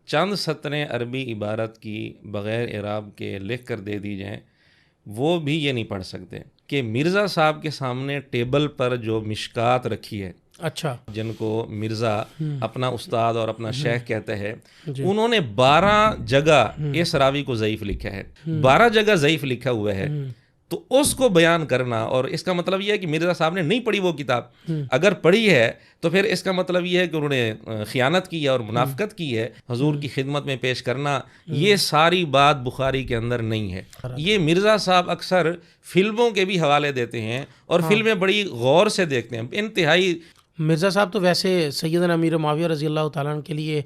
چند سطریں عربی عبارت کی بغیر اعراب کے لکھ کر دے دی جائیں وہ بھی یہ نہیں پڑھ سکتے کہ مرزا صاحب کے سامنے ٹیبل پر جو مشکات رکھی ہے، اچھا، جن کو مرزا اپنا استاد اور اپنا شیخ کہتے ہیں، جی، انہوں نے 12 جگہ اس راوی کو ضعیف لکھا ہے، 12 جگہ ضعیف لکھا ہوا ہے، تو اس کو بیان کرنا، اور اس کا مطلب یہ ہے کہ مرزا صاحب نے نہیں پڑھی وہ کتاب، اگر پڑھی ہے تو پھر اس کا مطلب یہ ہے کہ انہوں نے خیانت کی ہے اور منافقت کی ہے، حضور کی خدمت میں پیش کرنا، یہ ساری بات بخاری کے اندر نہیں ہے۔ یہ مرزا صاحب اکثر فلموں کے بھی حوالے دیتے ہیں اور فلمیں بڑی غور سے دیکھتے ہیں، انتہائی۔ مرزا صاحب تو ویسے سیدنا امیر معاویہ رضی اللہ تعالیٰ عنہ کے لیے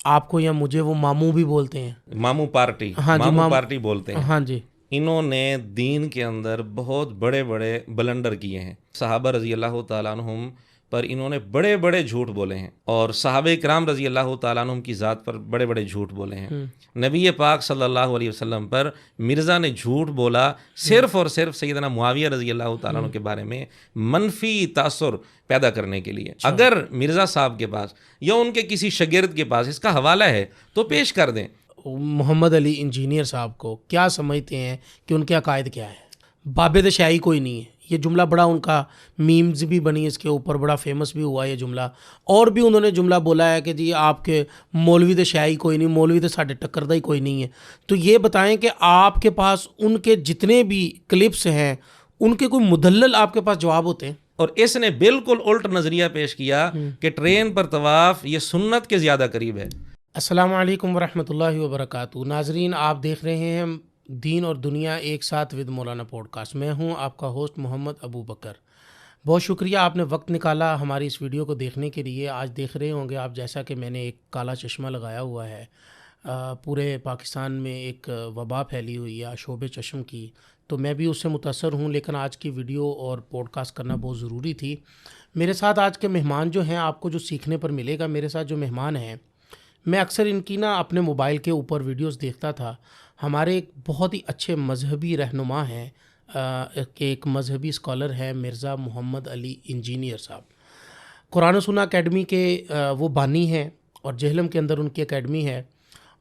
آپ کو یا مجھے وہ ماموں بھی بولتے ہیں، ماموں پارٹی، ہاں جی، ماموں پارٹی بولتے ہیں۔ ہاں جی، انہوں نے دین کے اندر بہت بڑے بڑے بلنڈر کیے ہیں، صحابہ رضی اللہ تعالیٰ عنہم پر انہوں نے بڑے بڑے جھوٹ بولے ہیں، اور صحابہ کرام رضی اللہ تعالیٰ عنہم کی ذات پر بڑے بڑے جھوٹ بولے ہیں۔ نبی پاک صلی اللہ علیہ وسلم پر مرزا نے جھوٹ بولا صرف اور صرف سیدنا معاویہ رضی اللہ تعالیٰ عنہ کے بارے میں منفی تاثر پیدا کرنے کے لیے۔ اگر مرزا صاحب کے پاس یا ان کے کسی شاگرد کے پاس اس کا حوالہ ہے تو پیش کر دیں۔ محمد علی انجینئر صاحب کو کیا سمجھتے ہیں کہ ان کے عقائد کیا ہے؟ بابِ شیعی کوئی نہیں ہے، یہ جملہ بڑا ان کا میمز بھی بنی اس کے اوپر، بڑا فیمس بھی ہوا یہ جملہ، اور بھی انہوں نے جملہ بولا ہے کہ جی آپ کے مولوی شیعی کوئی نہیں، مولوی ساڈے ٹکر دا ہی کوئی نہیں ہے۔ تو یہ بتائیں کہ آپ کے پاس ان کے جتنے بھی کلپس ہیں ان کے کوئی مدلل آپ کے پاس جواب ہوتے ہیں؟ اور اس نے بالکل الٹ نظریہ پیش کیا کہ ٹرین پر طواف یہ سنت کے زیادہ قریب ہے۔ السلام علیکم ورحمۃ اللہ وبرکاتہ۔ ناظرین، آپ دیکھ رہے ہیں دین اور دنیا ایک ساتھ ود مولانا پوڈ کاسٹ۔ میں ہوں آپ کا ہوسٹ محمد ابو بکر۔ بہت شکریہ آپ نے وقت نکالا ہماری اس ویڈیو کو دیکھنے کے لیے۔ آج دیکھ رہے ہوں گے آپ جیسا کہ میں نے ایک کالا چشمہ لگایا ہوا ہے، پورے پاکستان میں ایک وبا پھیلی ہوئی ہے شوب چشم کی، تو میں بھی اس سے متاثر ہوں، لیکن آج کی ویڈیو اور پوڈ کاسٹ کرنا بہت ضروری تھی۔ میرے ساتھ آج کے مہمان جو ہیں، آپ کو جو سیکھنے پر ملے گا، میرے ساتھ جو مہمان ہیں، میں اکثر ان کی اپنے موبائل کے اوپر ویڈیوز دیکھتا تھا۔ ہمارے ایک بہت ہی اچھے مذہبی رہنما ہیں، ایک مذہبی اسکالر ہیں مرزا محمد علی انجینئر صاحب، قرآن و سنہ اکیڈمی کے وہ بانی ہیں، اور جہلم کے اندر ان کی اکیڈمی ہے،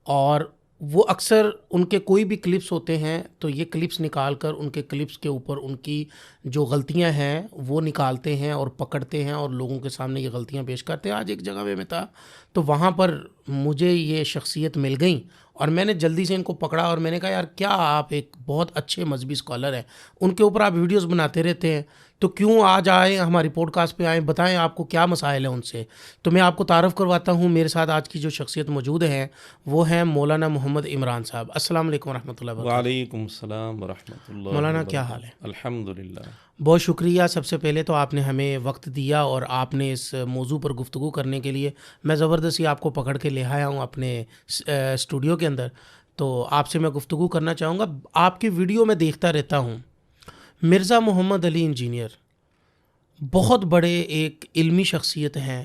اور وہ اکثر ان کے کوئی بھی کلپس ہوتے ہیں تو یہ کلپس نکال کر ان کے کلپس کے اوپر ان کی جو غلطیاں ہیں وہ نکالتے ہیں اور پکڑتے ہیں اور لوگوں کے سامنے یہ غلطیاں پیش کرتے ہیں۔ آج ایک جگہ میں تھا تو وہاں پر مجھے یہ شخصیت مل گئیں، اور میں نے جلدی سے ان کو پکڑا اور میں نے کہا یار کیا آپ ایک بہت اچھے مذہبی اسکالر ہیں، ان کے اوپر آپ ویڈیوز بناتے رہتے ہیں، تو کیوں آج آئیں ہماری پوڈ کاسٹ پہ آئیں، بتائیں آپ کو کیا مسائل ہیں ان سے۔ تو میں آپ کو تعارف کرواتا ہوں، میرے ساتھ آج کی جو شخصیت موجود ہیں وہ ہیں مولانا محمد عمران صاحب۔ السلام علیکم ورحمۃ اللہ وبرکاتہ۔ وعلیکم السلام ورحمۃ اللہ مولانا وبرکاتہ۔ کیا حال ہے؟ الحمدللہ۔ بہت شکریہ، سب سے پہلے تو آپ نے ہمیں وقت دیا اور آپ نے اس موضوع پر گفتگو کرنے کے لیے، میں زبردستی آپ کو پکڑ کے لے آیا ہوں اپنے اسٹوڈیو کے اندر، تو آپ سے میں گفتگو کرنا چاہوں گا۔ آپ کی ویڈیو میں دیکھتا رہتا ہوں، مرزا محمد علی انجینئر بہت بڑے ایک علمی شخصیت ہیں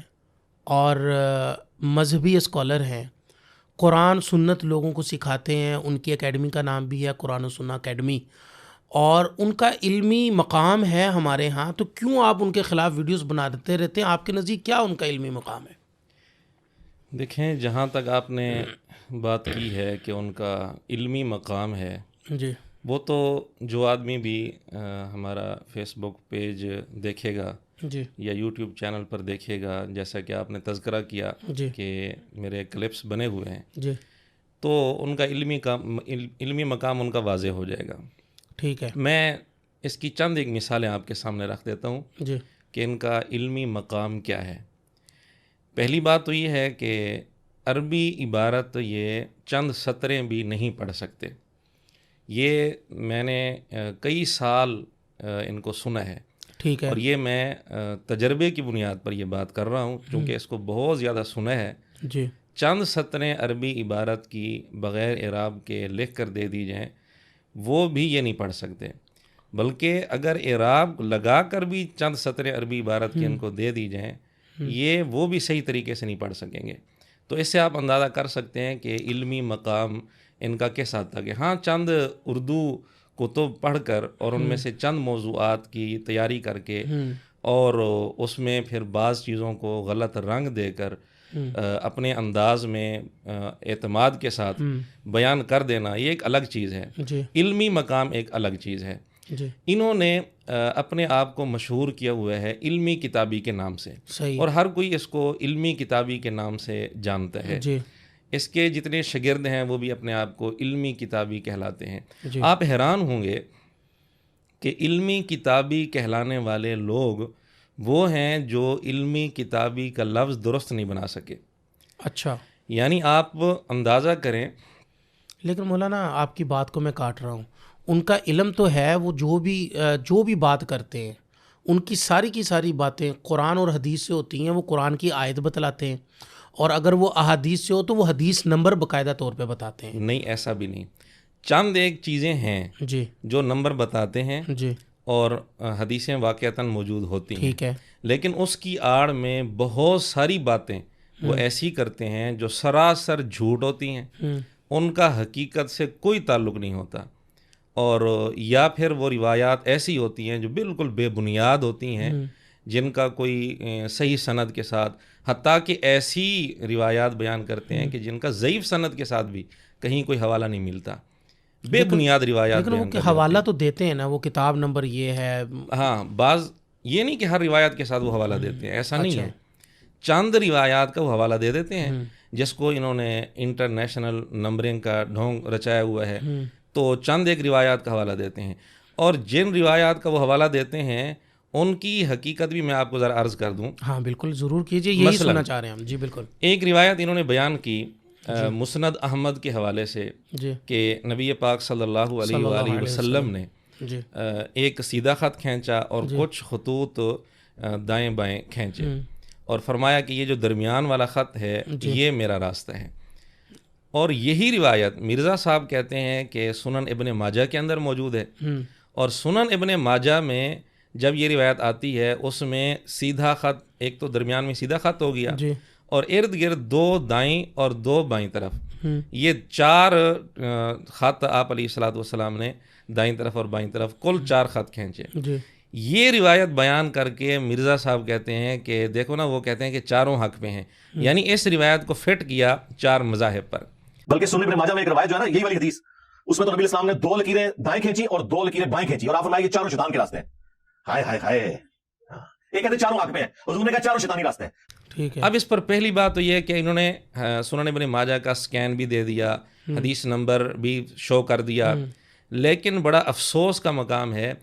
اور مذہبی اسکالر ہیں، قرآن سنت لوگوں کو سکھاتے ہیں، ان کی اکیڈمی کا نام بھی ہے قرآن و سنہ اکیڈمی، اور ان کا علمی مقام ہے ہمارے ہاں، تو کیوں آپ ان کے خلاف ویڈیوز بناتے رہتے ہیں؟ آپ کے نزدیک کیا ان کا علمی مقام ہے؟ دیکھیں، جہاں تک آپ نے بات کی ہے کہ ان کا علمی مقام ہے، جی، وہ تو جو آدمی بھی ہمارا فیس بک پیج دیکھے گا جی، یا یوٹیوب چینل پر دیکھے گا، جیسا کہ آپ نے تذکرہ کیا جی، کہ میرے کلپس بنے ہوئے ہیں، جی، تو ان کا علمی مقام ان کا واضح ہو جائے گا۔ ٹھیک ہے، میں اس کی چند ایک مثالیں آپ کے سامنے رکھ دیتا ہوں جی، کہ ان کا علمی مقام کیا ہے۔ پہلی بات تو یہ ہے کہ عربی عبارت یہ چند سطریں بھی نہیں پڑھ سکتے۔ یہ میں نے کئی سال ان کو سنا ہے، ٹھیک ہے، اور یہ میں تجربے کی بنیاد پر یہ بات کر رہا ہوں، چونکہ اس کو بہت زیادہ سنا ہے۔ جی، چند سطریں عربی عبارت کی بغیر اعراب کے لکھ کر دے دی جائیں وہ بھی یہ نہیں پڑھ سکتے، بلکہ اگر اعراب لگا کر بھی چند سطریں عربی عبارت کی ان کو دے دی جائیں وہ بھی صحیح طریقے سے نہیں پڑھ سکیں گے۔ تو اس سے آپ اندازہ کر سکتے ہیں کہ علمی مقام ان کا کس حد تک ہے۔ ہاں، چند اردو کتب پڑھ کر اور ان میں سے چند موضوعات کی تیاری کر کے اور اس میں پھر بعض چیزوں کو غلط رنگ دے کر اپنے انداز میں اعتماد کے ساتھ بیان کر دینا یہ ایک الگ چیز ہے، جی علمی مقام ایک الگ چیز ہے۔ جی انہوں نے اپنے آپ کو مشہور کیا ہوا ہے علمی کتابی کے نام سے، صحیح، اور ہر کوئی اس کو علمی کتابی کے نام سے جانتا ہے۔ جی اس کے جتنے شاگرد ہیں وہ بھی اپنے آپ کو علمی کتابی کہلاتے ہیں۔ جی آپ حیران ہوں گے کہ علمی کتابی کہلانے والے لوگ وہ ہیں جو علمی کتابی کا لفظ درست نہیں بنا سکے۔ اچھا، یعنی آپ اندازہ کریں، لیکن مولانا آپ کی بات کو میں کاٹ رہا ہوں، ان کا علم تو ہے، وہ جو بھی بات کرتے ہیں ان کی ساری باتیں قرآن اور حدیث سے ہوتی ہیں، وہ قرآن کی آیت بتلاتے ہیں، اور اگر وہ احادیث سے ہو تو وہ حدیث نمبر باقاعدہ طور پہ بتاتے ہیں۔ نہیں ایسا بھی نہیں، چند ایک چیزیں ہیں جی جو نمبر بتاتے ہیں جی اور حدیثیں واقعتاً موجود ہوتی ہیں، ٹھیک ہے، لیکن اس کی آڑ میں بہت ساری باتیں وہ ایسی کرتے ہیں جو سراسر جھوٹ ہوتی ہیں، ان کا حقیقت سے کوئی تعلق نہیں ہوتا، اور یا پھر وہ روایات ایسی ہوتی ہیں جو بالکل بے بنیاد ہوتی ہیں، جن کا کوئی صحیح سند کے ساتھ، حتیٰ کہ ایسی روایات بیان کرتے ہیں کہ جن کا ضعیف سند کے ساتھ بھی کہیں کوئی حوالہ نہیں ملتا، بے بنیاد روایات لیکن وہ بیان کہ کر رہے حوالہ ہوتے تو دیتے ہیں نا، وہ کتاب نمبر یہ ہے۔ ہیں۔ ہاں، بعض یہ نہیں کہ ہر روایت کے ساتھ وہ حوالہ دیتے ہیں، ایسا نہیں اچھا، ہے، چند روایات کا وہ حوالہ دے دیتے ہیں جس کو انہوں نے انٹرنیشنل نمبرنگ کا ڈھونگ رچایا ہوا ہے، تو چند ایک روایات کا حوالہ دیتے ہیں، اور جن روایات کا وہ حوالہ دیتے ہیں ان کی حقیقت بھی میں آپ کو ذرا عرض کر دوں۔ ہاں بالکل ضرور کیجیے، یہی مثلاً سننا چاہ رہے ہیں ہم۔ جی بالکل، ایک روایت انہوں نے بیان کی مسند احمد کے حوالے سے جی کہ نبی پاک صلی اللہ علیہ وآلہ وسلم نے جی ایک سیدھا خط کھینچا اور کچھ خطوط دائیں بائیں کھینچے، اور فرمایا کہ یہ جو درمیان والا خط ہے یہ میرا راستہ ہے، اور یہی روایت مرزا صاحب کہتے ہیں کہ سنن ابن ماجہ کے اندر موجود ہے، اور سنن ابن ماجہ میں جب یہ روایت آتی ہے اس میں سیدھا خط، ایک تو درمیان میں سیدھا خط ہو گیا، جی اور ارد گرد 2 دائیں اور 2 بائیں طرف، یہ 4 خط آپ علیہ الصلوۃ والسلام نے دائیں طرف اور بائیں طرف کل 4 خط کھینچے۔ جی یہ روایت بیان کر کے مرزا صاحب کہتے ہیں کہ دیکھو نا، وہ کہتے ہیں کہ چاروں حق پہ ہیں، یعنی اس روایت کو فٹ کیا 4 مذاہب پر۔ بلکہ سنن ابن ماجہ میں ایک روایت جو ہے نا، یہی والی حدیث، اس میں تو نبی اسلام نے 2 لکیریں دائیں کھینچی اور 2 لکیریں بائیں کھینچی، اور آپ فرمایا یہ چاروں شیطان کے راستے ہیں۔ ہائے ہائے ہائے، یہ کہتے ہیں چاروں حق پہ ہیں، حضور نے کہا چاروں شیطانی راستے ہیں۔ ٹھیک ہے، اب اس پر پہلی بات تو یہ ہے کہ انہوں نے سنن ابن ماجہ کا سکین بھی دے دیا، حدیث نمبر بھی شو کر دیا، لیکن بڑا افسوس کا مقام ہے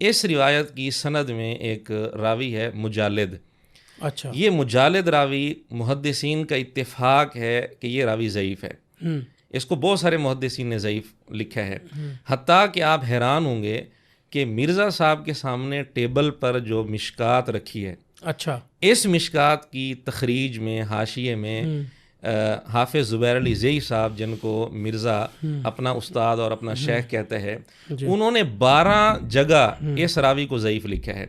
اس روایت کی سند میں ایک راوی ہے مجالد۔ اچھا، یہ مجالد راوی محدثین کا اتفاق ہے کہ یہ راوی ضعیف ہے، اس کو بہت سارے محدثین نے ضعیف لکھا ہے، حتیٰ کہ آپ حیران ہوں گے کہ مرزا صاحب کے سامنے ٹیبل پر جو مشکات رکھی ہے، اچھا، اس مشکات کی تخریج میں حاشیے میں حافظ زبیر علی زئی صاحب، جن کو مرزا اپنا استاد اور اپنا شیخ کہتا ہے، انہوں نے 12 جگہ اس راوی کو ضعیف لکھا ہے۔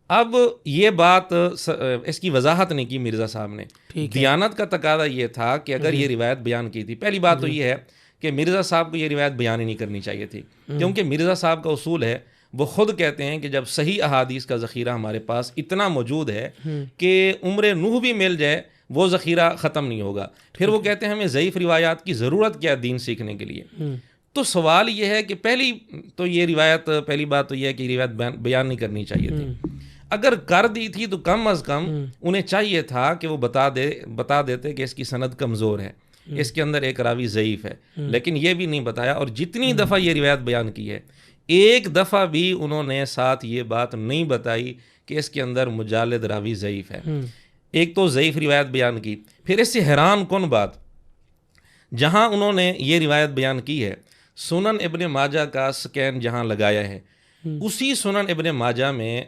اب یہ بات اس کی وضاحت نہیں کی مرزا صاحب نے، دیانت کا تقاضا یہ تھا کہ اگر یہ روایت بیان کی تھی، پہلی بات تو یہ ہے کہ مرزا صاحب کو یہ روایت بیان ہی نہیں کرنی چاہیے تھی، کیونکہ مرزا صاحب کا اصول ہے، وہ خود کہتے ہیں کہ جب صحیح احادیث کا ذخیرہ ہمارے پاس اتنا موجود ہے کہ عمر نوح بھی مل جائے وہ ذخیرہ ختم نہیں ہوگا، پھر وہ کہتے ہیں ہمیں ضعیف روایات کی ضرورت کیا دین سیکھنے کے لیے۔ تو سوال یہ ہے کہ پہلی بات تو یہ ہے کہ یہ روایت بیان نہیں کرنی چاہیے تھی، اگر کر دی تھی تو کم از کم انہیں چاہیے تھا کہ وہ بتا دیتے کہ اس کی سند کمزور ہے، اس کے اندر ایک راوی ضعیف ہے، لیکن یہ بھی نہیں بتایا، اور جتنی دفعہ یہ روایت بیان کی ہے ایک دفعہ بھی انہوں نے ساتھ یہ بات نہیں بتائی کہ اس کے اندر مجالد راوی ضعیف ہے۔ ایک تو ضعیف روایت بیان کی، پھر اس سے حیران کن بات، جہاں انہوں نے یہ روایت بیان کی ہے سنن ابن ماجہ کا سکین جہاں لگایا ہے، اسی سنن ابن ماجہ میں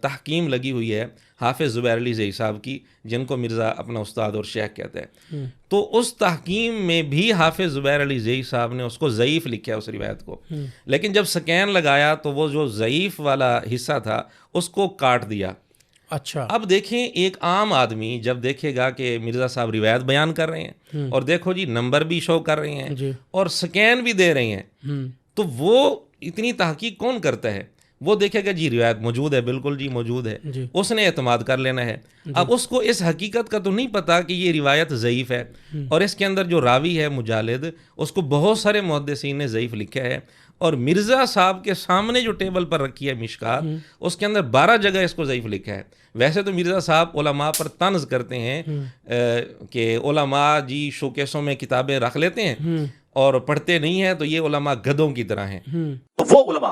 تحکیم لگی ہوئی ہے حافظ زبیر علی زئی صاحب کی، جن کو مرزا اپنا استاد اور شیخ کہتا ہے، تو اس تحکیم میں بھی حافظ زبیر علی زئی صاحب نے اس کو ضعیف لکھا ہے اس روایت کو، لیکن جب سکین لگایا تو وہ جو ضعیف والا حصہ تھا اس کو کاٹ دیا۔ اچھا، اب دیکھیں ایک عام آدمی جب دیکھے گا کہ مرزا صاحب روایت بیان کر رہے ہیں اور دیکھو جی نمبر بھی شو کر رہے ہیں اور سکین بھی دے رہے ہیں، تو وہ اتنی تحقیق کون کرتا ہے؟ وہ دیکھے گا جی روایت موجود ہے، بالکل جی موجود ہے، جی اس نے اعتماد کر لینا ہے۔ اب اس کو اس حقیقت کا تو نہیں پتا کہ یہ روایت ضعیف ہے، اور اس کے اندر جو راوی ہے مجالد، اس کو بہت سارے محدثین نے ضعیف لکھا ہے، اور مرزا صاحب کے سامنے جو ٹیبل پر رکھی ہے مشکات، اس کے اندر 12 جگہ اس کو ضعیف لکھا ہے۔ ویسے تو مرزا صاحب علماء پر طنز کرتے ہیں کہ علماء جی شوکیسوں میں کتابیں رکھ لیتے ہیں اور پڑھتے نہیں ہیں، تو یہ علماء گدھوں کی طرح ہیں۔ تو وہ علماء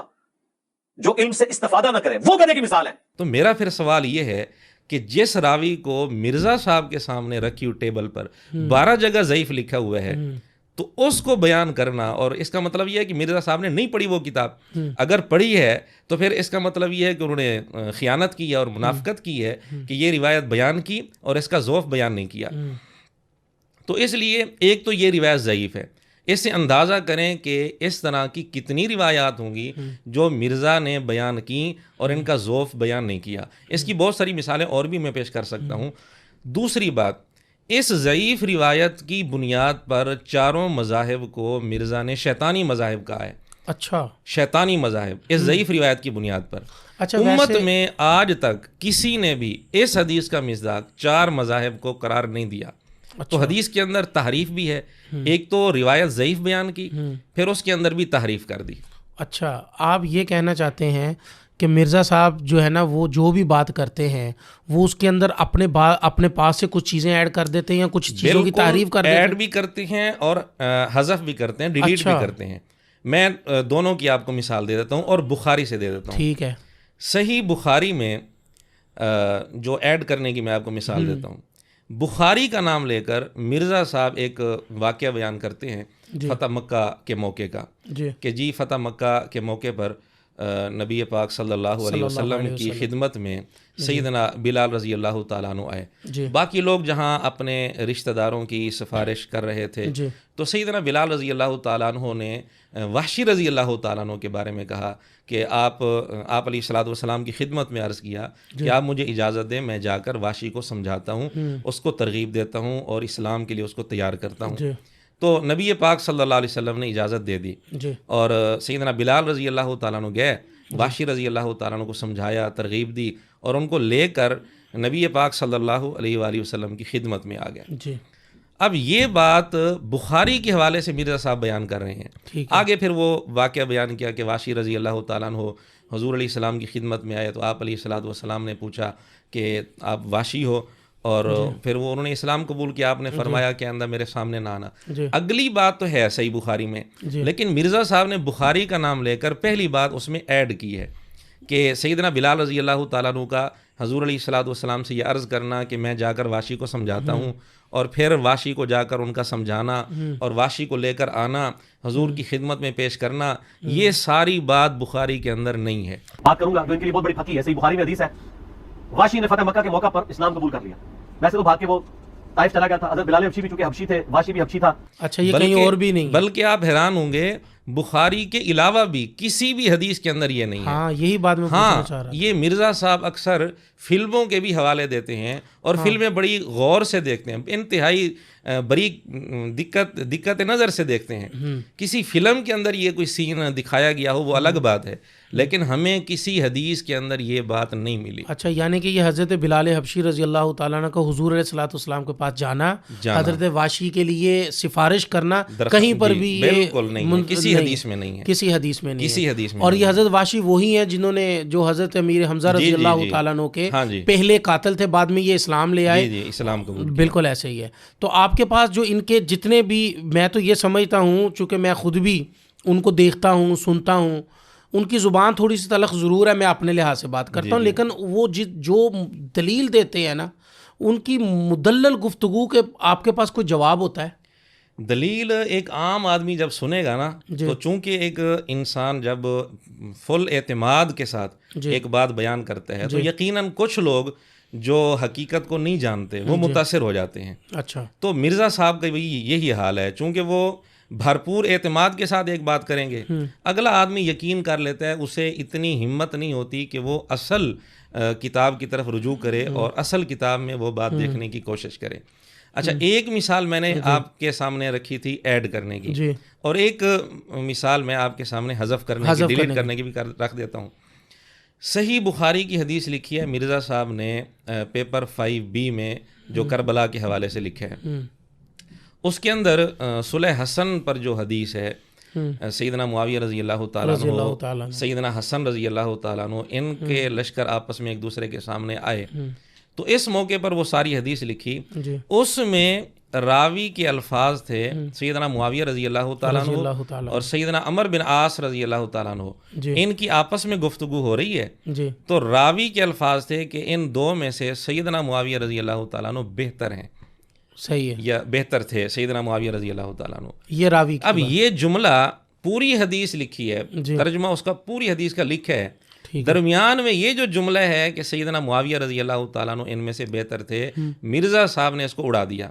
جو علم سے استفادہ نہ کریں وہ گدھے کی مثال ہے۔ تو میرا پھر سوال یہ ہے کہ جس راوی کو مرزا صاحب کے سامنے رکھی ہوئی ٹیبل پر 12 جگہ ضعیف لکھا ہوا ہے، تو اس کو بیان کرنا، اور اس کا مطلب یہ ہے کہ مرزا صاحب نے نہیں پڑھی وہ کتاب، اگر پڑھی ہے تو پھر اس کا مطلب یہ ہے کہ انہوں نے خیانت کی ہے اور منافقت کی ہے کہ یہ روایت بیان کی اور اس کا ذوف بیان نہیں کیا۔ تو اس لیے ایک تو یہ روایت ضعیف ہے، اس سے اندازہ کریں کہ اس طرح کی کتنی روایات ہوں گی جو مرزا نے بیان کی اور ان کا ذوف بیان نہیں کیا۔ اس کی بہت ساری مثالیں اور بھی میں پیش کر سکتا ہوں۔ دوسری بات، اس ضعیف روایت کی بنیاد پر چاروں مذاہب کو مرزا نے شیطانی مذاہب کہا ہے۔ اچھا، شیطانی مذاہب اس ضعیف روایت کی بنیاد پر۔ اچھا، امت میں آج تک کسی نے بھی اس حدیث کا مصداق 4 مذاہب کو قرار نہیں دیا۔ تو حدیث کے اندر تحریف بھی ہے، ایک تو روایت ضعیف بیان کی، پھر اس کے اندر بھی تحریف کر دی۔ اچھا، آپ یہ کہنا چاہتے ہیں کہ مرزا صاحب جو ہے نا وہ جو بھی بات کرتے ہیں وہ اس کے اندر اپنے پاس سے کچھ چیزیں ایڈ کر دیتے ہیں یا کچھ چیزوں کی تعریف کر دیتے ہیں؟ ایڈ بھی کرتے ہیں اور حذف بھی کرتے ہیں، ڈیلیٹ بھی کرتے ہیں۔ میں دونوں کی آپ کو مثال دے دیتا ہوں اور بخاری سے دے دیتا ہوں۔ ٹھیک ہے۔ صحیح بخاری میں جو ایڈ کرنے کی میں آپ کو مثال دیتا ہوں، بخاری کا نام لے کر مرزا صاحب ایک واقعہ بیان کرتے ہیں فتح مکہ کے موقع کا، کہ جی فتح مکہ کے موقع پر نبی پاک صلی اللہ علیہ وسلم کی خدمت میں سیدنا بلال رضی اللہ تعالیٰ عنہ آئے۔ باقی لوگ جہاں اپنے رشتہ داروں کی سفارش کر رہے تھے، تو سیدنا بلال رضی اللہ تعالیٰ عنہ نے وحشی رضی اللہ تعالیٰ عنہ کے بارے میں کہا کہ آپ علیہ الصلوۃ والسلام کی خدمت میں عرض کیا کہ آپ مجھے اجازت دیں، میں جا کر وحشی کو سمجھاتا ہوں، اس کو ترغیب دیتا ہوں اور اسلام کے لیے اس کو تیار کرتا ہوں۔ تو نبی پاک صلی اللہ علیہ وسلم نے اجازت دے دی، اور سیدنا بلال رضی اللہ تعالیٰ عنہ گئے، وحشی رضی اللہ تعالیٰ عنہ کو سمجھایا، ترغیب دی، اور ان کو لے کر نبی پاک صلی اللہ علیہ وآلہ وسلم کی خدمت میں آ گئے۔ اب یہ بات بخاری کے حوالے سے مرزا صاحب بیان کر رہے ہیں۔ آگے پھر وہ واقعہ بیان کیا کہ وحشی رضی اللہ تعالیٰ عنہ حضور علیہ السلام کی خدمت میں آئے، تو آپ علیہ الصلوۃ والسلام نے پوچھا کہ آپ وحشی ہو، اور پھر وہ انہوں نے اسلام قبول کیا، آپ نے فرمایا کہ اندر میرے سامنے نہ آنا۔ اگلی بات تو ہے صحیح بخاری میں، لیکن مرزا صاحب نے بخاری کا نام لے کر پہلی بات اس میں ایڈ کی ہے کہ سیدنا بلال رضی اللہ تعالیٰ عنہ کا حضور علیہ الصلوۃ والسلام سے یہ عرض کرنا کہ میں جا کر واشی کو سمجھاتا ہوں، اور پھر واشی کو جا کر ان کا سمجھانا اور واشی کو لے کر آنا، حضور کی خدمت میں پیش کرنا، یہ ساری بات بخاری کے اندر نہیں ہے۔ بات کروں گا جو ان کے لیے بہت بڑی پھکی ہے، صحیح بخاری میں حدیث ہے، واشی نے فتح مکہ کے موقع پر اسلام قبول کر لیا۔ ویسے تو بھاگ کے وہ طائف چلا گیا تھا، حضرت بلال حبشی بھی چونکہ حبشی تھے، واشی بھی حبشی تھا۔ اچھا، یہ کہیں اور بھی نہیں؟ بلکہ آپ حیران ہوں گے، بخاری کے علاوہ بھی کسی بھی حدیث کے اندر یہ نہیں ہے۔ ہاں، یہی بات میں پوچھنا چاہ رہا۔ یہ مرزا صاحب اکثر فلموں کے بھی حوالے دیتے ہیں، اور فلمیں بڑی غور سے دیکھتے ہیں، انتہائی بڑی دقت نظر سے دیکھتے ہیں۔ کسی فلم کے اندر یہ کوئی سین دکھایا گیا ہو وہ الگ بات ہے، لیکن ہمیں کسی حدیث کے اندر یہ بات نہیں ملی۔ اچھا، یعنی کہ یہ حضرت بلال حبشی رضی اللہ تعالیٰ عنہ کا حضور علیہ الصلوۃ والسلام کے پاس جانا، حضرت واشی کے لیے سفارش کرنا، کہیں پر بھی بالکل نہیں، کسی حدیث میں نہیں ہے، کسی حدیث میں نہیں، کسی حدیث میں۔ اور یہ حضرت واشی وہی ہیں جنہوں نے جو حضرت امیر حمزہ رضی اللہ تعالیٰ عنہ کے پہلے قاتل تھے، بعد میں یہ اسلام لے آئے۔ اسلام کو بالکل ایسے ہی ہے۔ تو آپ کے پاس جو ان کے جتنے بھی، میں تو یہ سمجھتا ہوں چونکہ میں خود بھی ان کو دیکھتا ہوں، سنتا ہوں، ان کی زبان تھوڑی سی تلخ ضرور ہے، میں اپنے لحاظ سے بات کرتا ہوں، لیکن وہ جو دلیل دیتے ہیں نا، ان کی مدلل گفتگو کے آپ کے پاس کوئی جواب ہوتا ہے؟ دلیل ایک عام آدمی جب سنے گا نا، تو چونکہ ایک انسان جب فل اعتماد کے ساتھ ایک بات بیان کرتا ہے تو یقیناً کچھ لوگ جو حقیقت کو نہیں جانتے وہ متاثر ہو جاتے ہیں۔ اچھا، تو مرزا صاحب کا یہی حال ہے، چونکہ وہ بھرپور اعتماد کے ساتھ ایک بات کریں گے، اگلا آدمی یقین کر لیتا ہے، اسے اتنی ہمت نہیں ہوتی کہ وہ اصل کتاب کی طرف رجوع کرے اور اصل کتاب میں وہ بات دیکھنے کی کوشش کرے۔ اچھا، ایک مثال میں نے آپ کے سامنے رکھی تھی ایڈ کرنے کی، اور ایک مثال میں آپ کے سامنے حذف کرنے کی، ڈیلیٹ کرنے کی بھی رکھ دیتا ہوں۔ صحیح بخاری کی حدیث لکھی ہے مرزا صاحب نے پیپر 5B میں جو کربلا کے حوالے سے لکھا ہے. اس کے اندر صلح حسن پر جو حدیث ہے سیدنا معاویہ رضی اللہ تعالیٰ عنہ سیدنا حسن رضی اللہ تعالیٰ عنہ ان کے لشکر آپس میں ایک دوسرے کے سامنے آئے تو اس موقع پر وہ ساری حدیث لکھی. اس میں راوی کے الفاظ تھے سیدنا معاویہ رضی اللہ تعالیٰ عنہ اور سیدنا عمر بن عاص رضی اللہ تعالیٰ عنہ. ان کی آپس میں گفتگو ہو رہی ہے تو راوی کے الفاظ تھے کہ ان دو میں سے سیدنا معاویہ رضی اللہ تعالیٰ عنہ بہتر ہیں. صحیح ہے. یا بہتر تھے سیدنا معاویہ رضی اللہ تعالیٰ عنہ. یہ راوی اب یہ جملہ پوری حدیث لکھی ہے, ترجمہ اس کا پوری حدیث کا لکھا ہے, درمیان میں یہ جو جملہ ہے کہ سیدنا معاویہ رضی اللہ تعالیٰ عنہ ان میں سے بہتر تھے, مرزا صاحب نے اس کو اڑا دیا.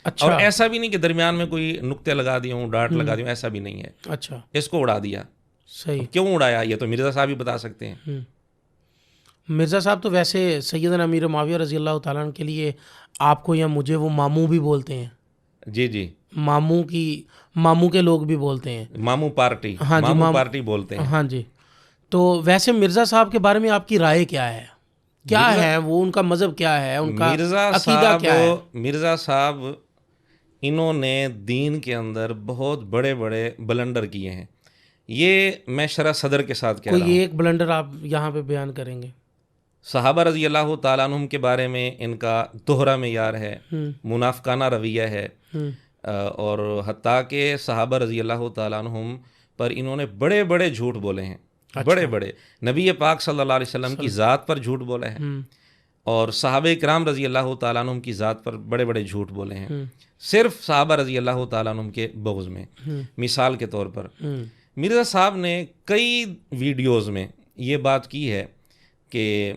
اچھا. اور ایسا بھی نہیں کہ درمیان میں کوئی نقطے لگا دیے ہوں, ڈاٹ لگا دیے ہوں, ایسا بھی نہیں ہے. اچھا. اس کو اڑا دیا. صحیح. کیوں اڑایا یہ تو مرزا صاحب ہی بتا سکتے ہیں. مرزا صاحب تو ویسے سیدنا امیر معاویہ رضی اللہ تعالیٰ عنہ کے لیے آپ کو یا مجھے وہ ماموں بھی بولتے ہیں. جی جی, ماموں کے لوگ بھی بولتے ہیں, ماموں پارٹی. ہاں جی, ماموں پارٹی بولتے ہیں. ہاں جی. تو ویسے مرزا صاحب کے بارے میں آپ کی رائے کیا ہے؟ کیا ہے وہ, ان کا مذہب کیا ہے, ان کا عقیدہ کیا ہے؟ مرزا صاحب انہوں نے دین کے اندر بہت بڑے بڑے بلنڈر کیے ہیں. یہ میں شرح صدر کے ساتھ کہہ رہا ہوں. کوئی ایک بلنڈر آپ یہاں پہ بیان کریں گے؟ صحابہ رضی اللہ تعالیٰ عنہم کے بارے میں ان کا دوہرا معیار ہے, منافقانہ رویہ ہے, اور حتیٰ کہ صحابہ رضی اللہ تعالیٰ عنہم پر انہوں نے بڑے بڑے جھوٹ بولے ہیں. بڑے بڑے نبی پاک صلی اللہ علیہ وسلم کی ذات پر جھوٹ بولے ہیں, اور صحابہ کرام رضی اللہ تعالیٰ عنہم کی ذات پر بڑے بڑے جھوٹ بولے ہیں, صرف صحابہ رضی اللہ تعالیٰ عنہم کے بغض میں. مثال کے طور پر مرزا صاحب نے کئی ویڈیوز میں یہ بات کی ہے کہ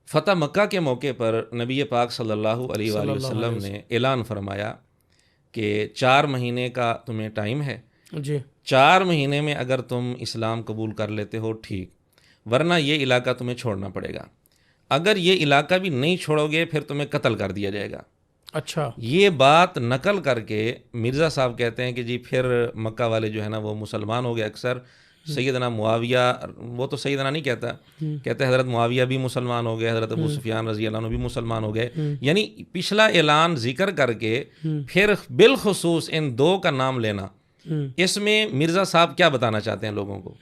فتح مکہ کے موقع پر نبی پاک صلی اللہ علیہ وآلہ وسلم نے اعلان فرمایا کہ 4 مہینے کا تمہیں ٹائم ہے, 4 مہینے میں اگر تم اسلام قبول کر لیتے ہو ٹھیک, ورنہ یہ علاقہ تمہیں چھوڑنا پڑے گا. اگر یہ علاقہ بھی نہیں چھوڑو گے پھر تمہیں قتل کر دیا جائے گا. اچھا. یہ بات نقل کر کے مرزا صاحب کہتے ہیں کہ جی پھر مکہ والے جو ہے نا وہ مسلمان ہو گئے. اکثر سیدنا معاویہ, وہ تو سیدنا نہیں کہتا, کہتے حضرت معاویہ بھی مسلمان ہو گئے, حضرت ابو سفیان رضی اللہ عنہ بھی مسلمان ہو گئے. یعنی پچھلا اعلان ذکر کر کے پھر بالخصوص ان 2 کا نام لینا, اس میں مرزا صاحب کیا بتانا چاہتے ہیں لوگوں کو؟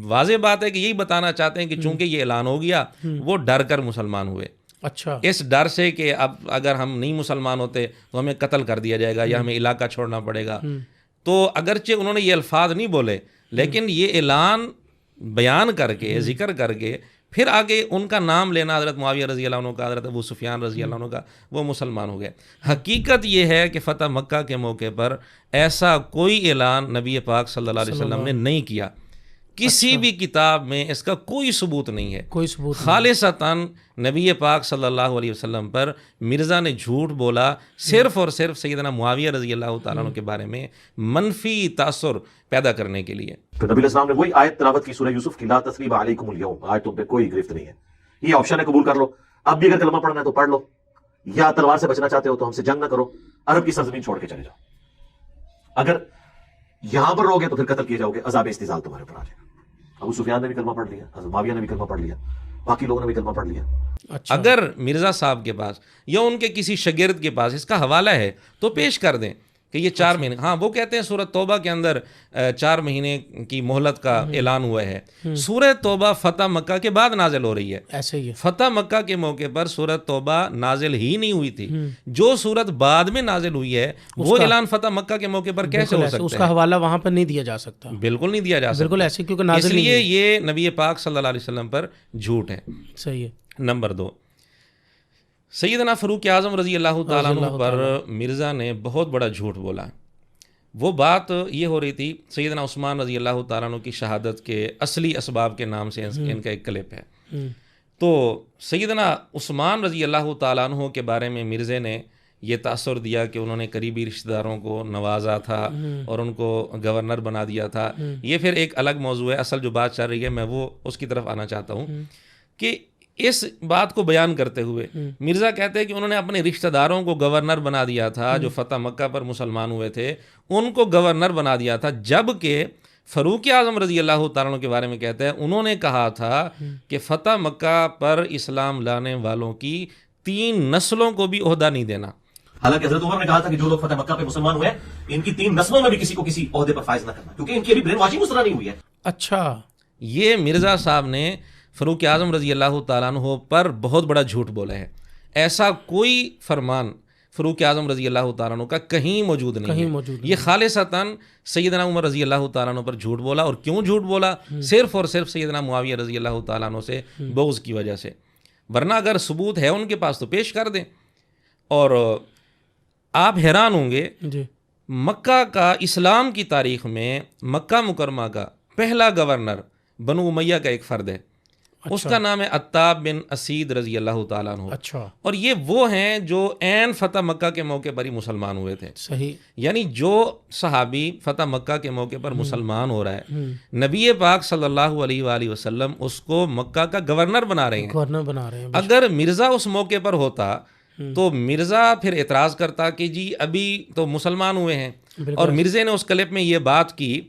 واضح بات ہے کہ یہی بتانا چاہتے ہیں کہ چونکہ یہ اعلان ہو گیا وہ ڈر کر مسلمان ہوئے. اچھا. اس ڈر سے کہ اب اگر ہم نہیں مسلمان ہوتے تو ہمیں قتل کر دیا جائے گا یا ہمیں علاقہ چھوڑنا پڑے گا. تو اگرچہ انہوں نے یہ الفاظ نہیں بولے, لیکن یہ اعلان بیان کر کے ذکر کر کے پھر آگے ان کا نام لینا, حضرت معاویہ رضی اللہ عنہ کا, حضرت ابو سفیان رضی اللہ عنہ کا, وہ مسلمان ہو گئے. حقیقت یہ ہے کہ فتح مکہ کے موقع پر ایسا کوئی اعلان نبی پاک صلی اللہ علیہ وسلم نے نہیں کیا. کسی بھی کتاب میں اس کا کوئی ثبوت نہیں ہے. کوئی ثبوت. خالصتاً نبی پاک صلی اللہ علیہ وسلم پر مرزا نے جھوٹ بولا صرف اور صرف سیدنا معاویہ رضی اللہ تعالیٰ عنہ کے بارے میں منفی تاثر پیدا کرنے کے لیے. تو نبی السلام نے وہی آیت تلاوت کی سورہ یوسف کی, لا تثریب علیکم اليوم, آج تم پہ کوئی گرفت نہیں ہے. یہ آپشن ہے, قبول کر لو. اب بھی اگر کلمہ پڑھنا ہے تو پڑھ لو, یا تلوار سے بچنا چاہتے ہو تو ہم سے جنگ نہ کرو, عرب کی سرزمین چھوڑ کے چلے جاؤ. اگر یہاں پر رہو گے تو پھر قتل کیے جاؤ گے, عذاب استحصال تمہارے اوپر آ جائے گا. ابو سفیان نے بھی کلمہ پڑھ لیا, حضرت معاویہ نے بھی کلمہ پڑھ لیا, باقی لوگوں نے بھی کلمہ پڑھ لیا. اگر مرزا صاحب کے پاس یا ان کے کسی شاگرد کے پاس اس کا حوالہ ہے تو پیش کر دیں کہ یہ 4 مہینے. ہاں وہ کہتے ہیں سورۃ توبہ کے اندر 4 مہینے کی مہلت کا اعلان ہوا ہے. سورۃ توبہ فتح مکہ کے بعد نازل ہو رہی ہے. ایسے ہی فتح مکہ کے موقع پر سورۃ توبہ نازل ہی نہیں ہوئی تھی. جو سورت بعد میں نازل ہوئی ہے وہ اعلان فتح مکہ کے موقع پر کیسے ہو سکتا ہے؟ اس کا حوالہ وہاں پر نہیں دیا جا سکتا. بالکل نہیں دیا جا سکتا, بالکل ایسے, کیونکہ نازل اس لیے یہ نبی پاک صلی اللہ علیہ وسلم پر جھوٹ ہے. صحیح ہے. نمبر 2, سیدنا فاروق اعظم رضی اللہ تعالیٰ عنہ پر مرزا نے بہت بڑا جھوٹ بولا. وہ بات یہ ہو رہی تھی, سیدنا عثمان رضی اللہ تعالیٰ عنہ کی شہادت کے اصلی اسباب کے نام سے ان کا ایک کلپ ہے. تو سیدنا عثمان رضی اللہ تعالیٰ عنہ کے بارے میں مرزے نے یہ تاثر دیا کہ انہوں نے قریبی رشتہ داروں کو نوازا تھا اور ان کو گورنر بنا دیا تھا. یہ پھر ایک الگ موضوع ہے, اصل جو بات چل رہی ہے میں وہ اس کی طرف آنا چاہتا ہوں کہ اس بات کو بیان کرتے ہوئے مرزا کہتے ہیں کہ انہوں نے اپنے رشتہ داروں کو گورنر بنا دیا تھا جو فتح مکہ پر مسلمان ہوئے تھے، ان کو گورنر بنا دیا تھا، جبکہ فاروق اعظم رضی اللہ تعالیٰ عنہ کے بارے میں کہتے ہیں انہوں نے کہا تھا کہ فتح مکہ پر اسلام لانے والوں کی 3 نسلوں کو بھی عہدہ نہیں دینا۔ حالانکہ حضرت عمر نے کہا تھا کہ جو لوگ فتح مکہ پہ مسلمان ہوئے ان کی 3 نسلوں میں بھی کسی کو کسی عہدے پر فائز نہ کرنا، کیونکہ ان کی ابھی برین واشنگ اس طرح نہیں ہوئی ہے۔ اچھا، یہ مرزا صاحب نے فاروق اعظم رضی اللہ تعالیٰ عنہ پر بہت بڑا جھوٹ بولا ہے۔ ایسا کوئی فرمان فاروق اعظم رضی اللہ تعالیٰ عنہ کا کہیں موجود نہیں ہے۔ یہ خالصتاً سیدنا عمر رضی اللہ تعالیٰ عنہ پر جھوٹ بولا، اور کیوں جھوٹ بولا؟ صرف اور صرف سیدنا معاویہ رضی اللہ تعالیٰ عنہ سے بغض کی وجہ سے، ورنہ اگر ثبوت ہے ان کے پاس تو پیش کر دیں۔ اور آپ حیران ہوں گے، جی، مکہ کا اسلام کی تاریخ میں مکہ مکرمہ کا پہلا گورنر بنو امیہ کا ایک فرد ہے، اس کا نام ہے عتاب بن اسید رضی اللہ تعالیٰ عنہ۔ اچھا، اور یہ وہ ہیں جو عین فتح مکہ کے موقع پر ہی مسلمان ہوئے تھے۔ صحیح، یعنی جو صحابی فتح مکہ کے موقع پر مسلمان ہو رہا ہے، نبی پاک صلی اللہ علیہ وآلہ وسلم اس کو مکہ کا گورنر بنا رہے ہیں۔ گورنر بنا رہے ہیں۔ اگر مرزا اس موقع پر ہوتا تو مرزا پھر اعتراض کرتا کہ جی ابھی تو مسلمان ہوئے ہیں، اور مرزے نے اس کلپ میں یہ بات کی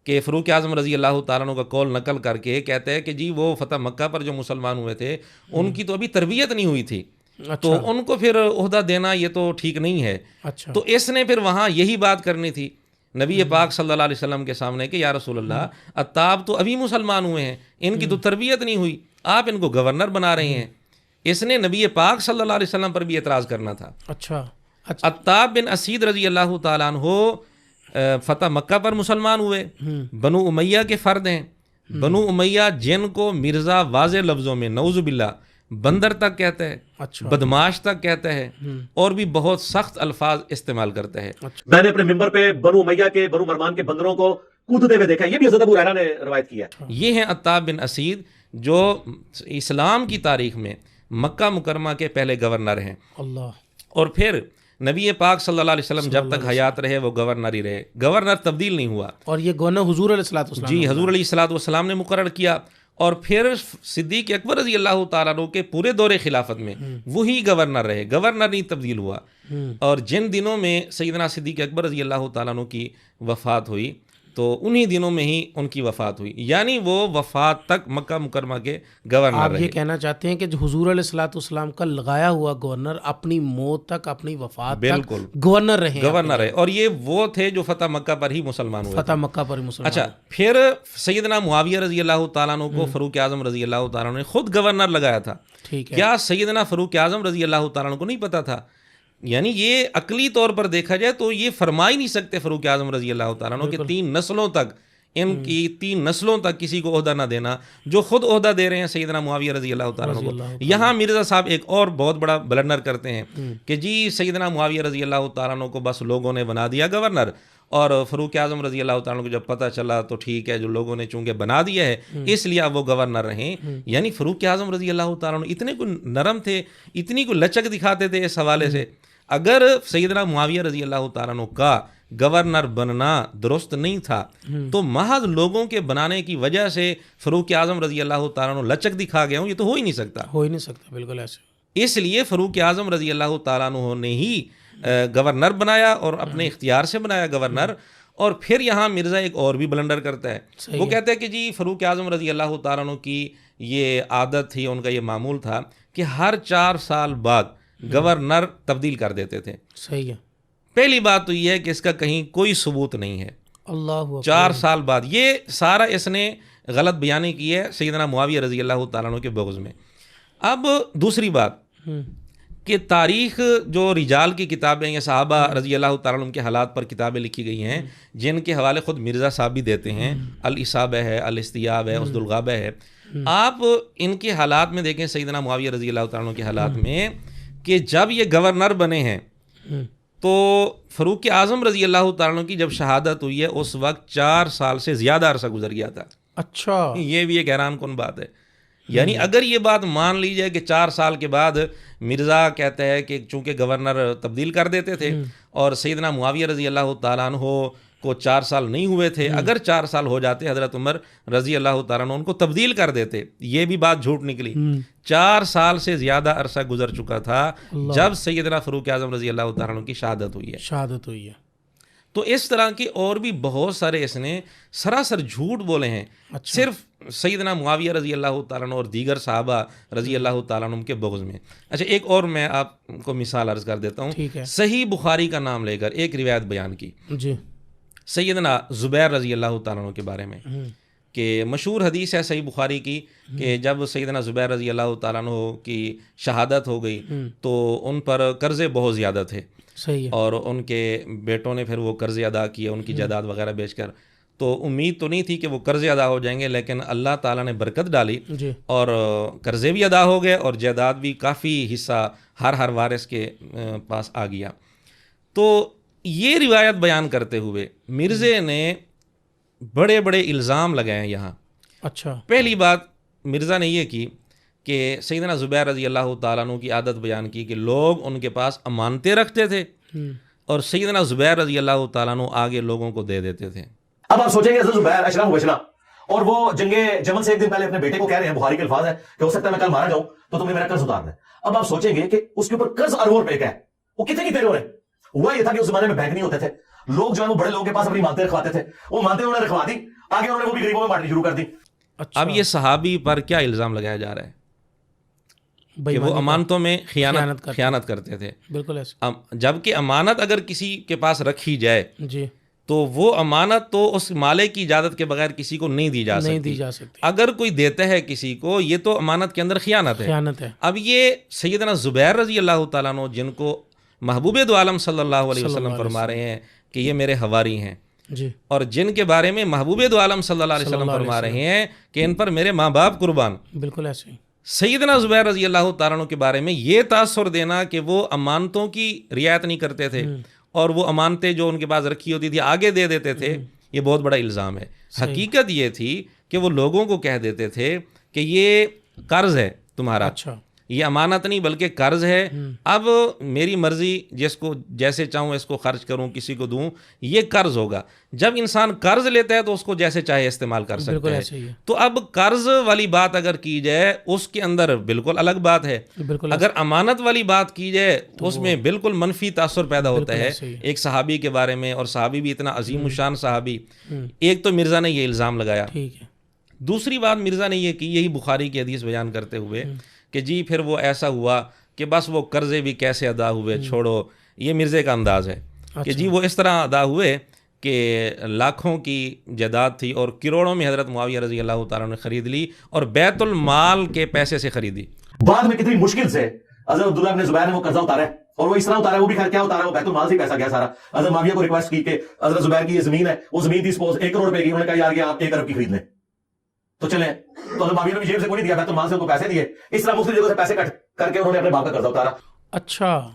کہ فاروق اعظم رضی اللہ تعالیٰ عنہ کا قول نقل کر کے کہتے ہیں کہ جی وہ فتح مکہ پر جو مسلمان ہوئے تھے ان کی تو ابھی تربیت نہیں ہوئی تھی، تو ان کو پھر عہدہ دینا یہ تو ٹھیک نہیں ہے۔ اچھا، تو اس نے پھر وہاں یہی بات کرنی تھی نبی پاک صلی اللہ علیہ وسلم کے سامنے کہ یا رسول اللہ، عتاب تو ابھی مسلمان ہوئے ہیں، ان کی تو تربیت نہیں ہوئی، آپ ان کو گورنر بنا رہے ہیں۔ اس نے نبی پاک صلی اللہ علیہ وسلم پر بھی اعتراض کرنا تھا۔ اچھا، عتاب بن اسید رضی اللہ تعالیٰ عنہ فتح مکہ پر مسلمان ہوئے، بنو امیہ کے فرد ہیں۔ بنو امیہ جن کو مرزا واضح لفظوں میں نعوذ باللہ بندر تک کہتا ہے، اچھا، بدماش تک کہتا ہے، اور بھی بہت سخت الفاظ استعمال کرتا ہے۔ میں نے اپنے ممبر پہ بنو امیہ کے، بنو مروان کے بندروں کو کودتے ہوئے دیکھا، یہ بھی حضرت ابو ہریرہ نے روایت کیا ہے۔ یہ ہیں عتاب بن اسید جو اسلام کی تاریخ میں مکہ مکرمہ کے پہلے گورنر ہیں، اللہ، اور پھر نبی پاک صلی اللہ علیہ وسلم جب تک حیات رہے وہ گورنر ہی رہے، گورنر تبدیل نہیں ہوا۔ اور یہ گورنر حضور علیہ الصلوۃ والسلام، جی، حضور علیہ الصلوۃ والسلام نے مقرر کیا، اور پھر صدیق اکبر رضی اللہ تعالیٰ عنہ کے پورے دور خلافت میں وہی گورنر رہے، گورنر نہیں تبدیل ہوا۔ اور جن دنوں میں سیدنا صدیق اکبر رضی اللہ تعالیٰ عنہ کی وفات ہوئی تو انہی دنوں میں ہی ان کی وفات ہوئی، یعنی وہ وفات تک مکہ مکرمہ کے گورنر آپ رہے۔ یہ کہنا چاہتے ہیں کہ جو حضور علیہ الصلوۃ والسلام کا لگایا ہوا گورنر اپنی موت تک، اپنی وفات تک بالکل گورنر رہے، گورنر ہے، اور یہ وہ تھے جو فتح مکہ پر ہی مسلمان ہوئے۔ فتح مکہ پر مسلمان۔ اچھا، پھر سیدنا معاویہ رضی اللہ تعالیٰ عنہ کو فاروق اعظم رضی اللہ تعالیٰ عنہ نے خود گورنر لگایا تھا۔ ٹھیک ہے، کیا سیدنا فاروق اعظم رضی اللہ تعالیٰ عنہ کو نہیں پتا تھا؟ یعنی یہ عقلی طور پر دیکھا جائے تو یہ فرما ہی نہیں سکتے فاروق اعظم رضی اللہ تعالیٰ عنہ کہ 3 نسلوں تک، ان کی 3 نسلوں تک کسی کو عہدہ نہ دینا، جو خود عہدہ دے رہے ہیں سیدنا معاویہ رضی اللہ تعالیٰ عنہ کو۔ یہاں مرزا صاحب ایک اور بہت بڑا بلنڈر کرتے ہیں کہ جی سیدنا معاویہ رضی اللہ تعالیٰ عنہ کو بس لوگوں نے بنا دیا گورنر، اور فاروق اعظم رضی اللہ تعالیٰ عنہ کو جب پتہ چلا تو ٹھیک ہے، جو لوگوں نے چونکہ بنا دیا ہے اس لیے اب وہ گورنر رہیں۔ یعنی فاروق اعظم رضی اللہ تعالیٰ عنہ اتنے کو نرم تھے، اتنی کو لچک دکھاتے تھے اس حوالے سے۔ اگر سیدنا معاویہ رضی اللہ تعالیٰ عنہ کا گورنر بننا درست نہیں تھا تو محض لوگوں کے بنانے کی وجہ سے فاروق اعظم رضی اللہ تعالیٰ عنہ لچک دکھا گیا ہوں، یہ تو ہو ہی نہیں سکتا۔ ہو ہی نہیں سکتا، بالکل ایسے۔ اس لیے فاروق اعظم رضی اللہ تعالیٰ عنہ نے ہی گورنر بنایا، اور اپنے اختیار سے بنایا گورنر۔ اور پھر یہاں مرزا ایک اور بھی بلنڈر کرتا ہے، وہ کہتا ہے کہ جی فاروق اعظم رضی اللہ تعالیٰ عنہ کی یہ عادت تھی، ان کا یہ معمول تھا کہ ہر 4 سال بعد گورنر تبدیل کر دیتے تھے۔ صحیح ہے۔ پہلی بات تو یہ ہے کہ اس کا کہیں کوئی ثبوت نہیں ہے، اللہ، 4 سال بعد یہ سارا اس نے غلط بیانی کی ہے سیدنا معاویہ رضی اللہ تعالیٰ عنہ کے بغض میں۔ اب دوسری بات کہ تاریخ جو رجال کی کتابیں یا صحابہ رضی اللہ تعالیٰ عنہ کے حالات پر کتابیں لکھی گئی ہیں جن کے حوالے خود مرزا صاحب بھی دیتے ہیں، الاصابہ ہے، الاستیاب ہے، اسد الغابہ ہے، آپ ان کے حالات میں دیکھیں سیدنا معاویہ رضی اللہ تعالیٰ عنہ کے حالات میں کہ جب یہ گورنر بنے ہیں تو فاروق اعظم رضی اللہ تعالیٰ عنہ کی جب شہادت ہوئی ہے اس وقت 4 سال سے زیادہ عرصہ گزر گیا تھا۔ اچھا، یہ بھی ایک حیران کن بات ہے۔ یعنی اگر یہ بات مان لی جائے کہ 4 سال کے بعد مرزا کہتا ہے کہ چونکہ گورنر تبدیل کر دیتے تھے اور سیدنا معاویہ رضی اللہ تعالیٰ عنہ کو 4 سال نہیں ہوئے تھے، اگر 4 سال ہو جاتے حضرت عمر رضی اللہ تعالیٰ عنہ ان کو تبدیل کر دیتے. یہ بھی بات جھوٹ نکلی. 4 سال سے زیادہ عرصہ گزر چکا تھا جب سیدنا فاروق اعظم رضی اللہ تعالیٰ عنہ کی شہادت ہوئی ہے. تو اس طرح کے اور بھی بہت سارے اس نے سراسر جھوٹ بولے ہیں صرف سیدنا معاویہ رضی اللہ تعالیٰ عنہ اور دیگر صحابہ رضی اللہ تعالیٰ عنہ کے بغض میں. اچھا ایک اور میں آپ کو مثال عرض کر دیتا ہوں. صحیح بخاری کا نام لے کر ایک روایت بیان کی جی سیدنا زبیر رضی اللہ تعالیٰ عنہ کے بارے میں کہ مشہور حدیث ہے صحیح بخاری کی کہ جب سیدنا زبیر رضی اللہ تعالیٰ عنہ کی شہادت ہو گئی تو ان پر قرضے بہت زیادہ تھے. صحیح. اور ان کے بیٹوں نے پھر وہ قرضے ادا کیے ان کی جائیداد وغیرہ بیچ کر. تو امید تو نہیں تھی کہ وہ قرضے ادا ہو جائیں گے، لیکن اللہ تعالیٰ نے برکت ڈالی اور قرضے بھی ادا ہو گئے اور جائیداد بھی کافی حصہ ہر وارث کے پاس آ گیا. تو یہ روایت بیان کرتے ہوئے مرزے نے بڑے بڑے الزام لگائے ہیں یہاں. اچھا پہلی بات مرزا نے یہ کی کہ سیدنا زبیر رضی اللہ تعالیٰ عنہ کی عادت بیان کی کہ لوگ ان کے پاس امانتیں رکھتے تھے اور سیدنا زبیر رضی اللہ تعالیٰ عنہ آگے لوگوں کو دے دیتے تھے. اب آپ سوچیں گے حضرت زبیر اشرا مبشرہ اور وہ جنگ جمل سے ایک دن پہلے اپنے بیٹے کو کہہ رہے ہیں، بخاری کے الفاظ ہے کہ ہو سکتا ہے میں کل مارا جاؤں تو تمہیں میرا قرض اتارنا ہے. اب آپ سوچیں گے کہ اس کے اوپر قرض اربوں روپے کا ہے، وہ کتنے کی رہے. ہوا یہ تھا کہ اس زمانے میں بینک نہیں ہوتے تھے، لوگ جو ہے وہ بڑے لوگوں کے پاس اپنی مانتے رکھواتے تھے، وہ مانتے انہوں نے رکھوا دی، آگے انہوں نے وہ بھی غریبوں میں بانٹنی شروع کر دی. اب یہ صحابی پر کیا الزام لگایا جا رہا ہے کہ وہ امانتوں میں خیانت کرتے تھے. بالکل ایسے. جبکہ امانت اگر کسی کے پاس رکھی جائے جی تو وہ امانت تو اس مالک کی اجازت کے بغیر کسی کو نہیں دی جا سکتی. اگر کوئی دیتا ہے کسی کو یہ تو امانت کے اندر خیانت ہے. اب یہ سیدنا زبیر رضی اللہ تعالیٰ عنہ جن کو محبوب دو عالم صلی اللہ علیہ وسلم فرما رہے ہیں کہ یہ میرے حواری ہیں جی، اور جن کے بارے میں محبوب دو عالم صلی اللہ علیہ وسلم فرما رہے ہیں کہ ان پر میرے ماں باپ قربان. بالکل ایسے. سیدنا زبیر رضی اللہ تعالیٰ عنہ کے بارے میں یہ تاثر دینا کہ وہ امانتوں کی رعایت نہیں کرتے تھے اور وہ امانتیں جو ان کے پاس رکھی ہوتی تھی آگے دے دیتے تھے، یہ بہت بڑا الزام ہے. حقیقت یہ تھی کہ وہ لوگوں کو کہہ دیتے تھے کہ یہ قرض ہے تمہارا. اچھا. یہ امانت نہیں بلکہ قرض ہے. اب میری مرضی جس کو جیسے چاہوں اس کو خرچ کروں، کسی کو دوں، یہ قرض ہوگا. جب انسان قرض لیتا ہے تو اس کو جیسے چاہے استعمال کر سکتا ہے. تو اب قرض والی بات اگر کی جائے اس کے اندر بالکل الگ بات ہے. اگر امانت والی بات کی جائے تو اس میں بالکل منفی تاثر پیدا ہوتا ہے ایک صحابی کے بارے میں، اور صحابی بھی اتنا عظیم الشان صحابی. ایک تو مرزا نے یہ الزام لگایا. دوسری بات مرزا نے یہ کی، یہی بخاری کی حدیث بیان کرتے ہوئے کہ جی پھر وہ ایسا ہوا کہ بس وہ قرضے بھی کیسے ادا ہوئے چھوڑو. یہ مرزے کا انداز ہے کہ جی وہ اس طرح ادا ہوئے کہ لاکھوں کی جائیداد تھی اور کروڑوں میں حضرت معاویہ رضی اللہ تعالیٰ نے خرید لی اور بیت المال کے پیسے سے خریدی. بعد میں کتنی مشکل سے حضرت عبداللہ بن زبیر نے وہ قرضہ اتارا ہے اور وہ اس طرح اتارا ہے، وہ بھی خیر کیا اتارا ہے، وہ بیت المال سے پیسہ گیا سارا. حضرت معاویہ کو ریکویسٹ کی کہ حضرت زبیر کی یہ زمین ہے، وہ زمین تھی سپوز 1 کروڑ روپے کی، انہوں نے کہا یار یہ آپ 1 ارب کی خرید لیں تو چلیں. تو حضرت معاویہ نے جیب سے کوئی نہیں دیا، بیت المال سے ان کو پیسے دیے. اس طرح مختلف جگہوں سے پیسے کٹ کر کے انہوں نے اپنے باپ کا قرضہ اتارا. اچھا.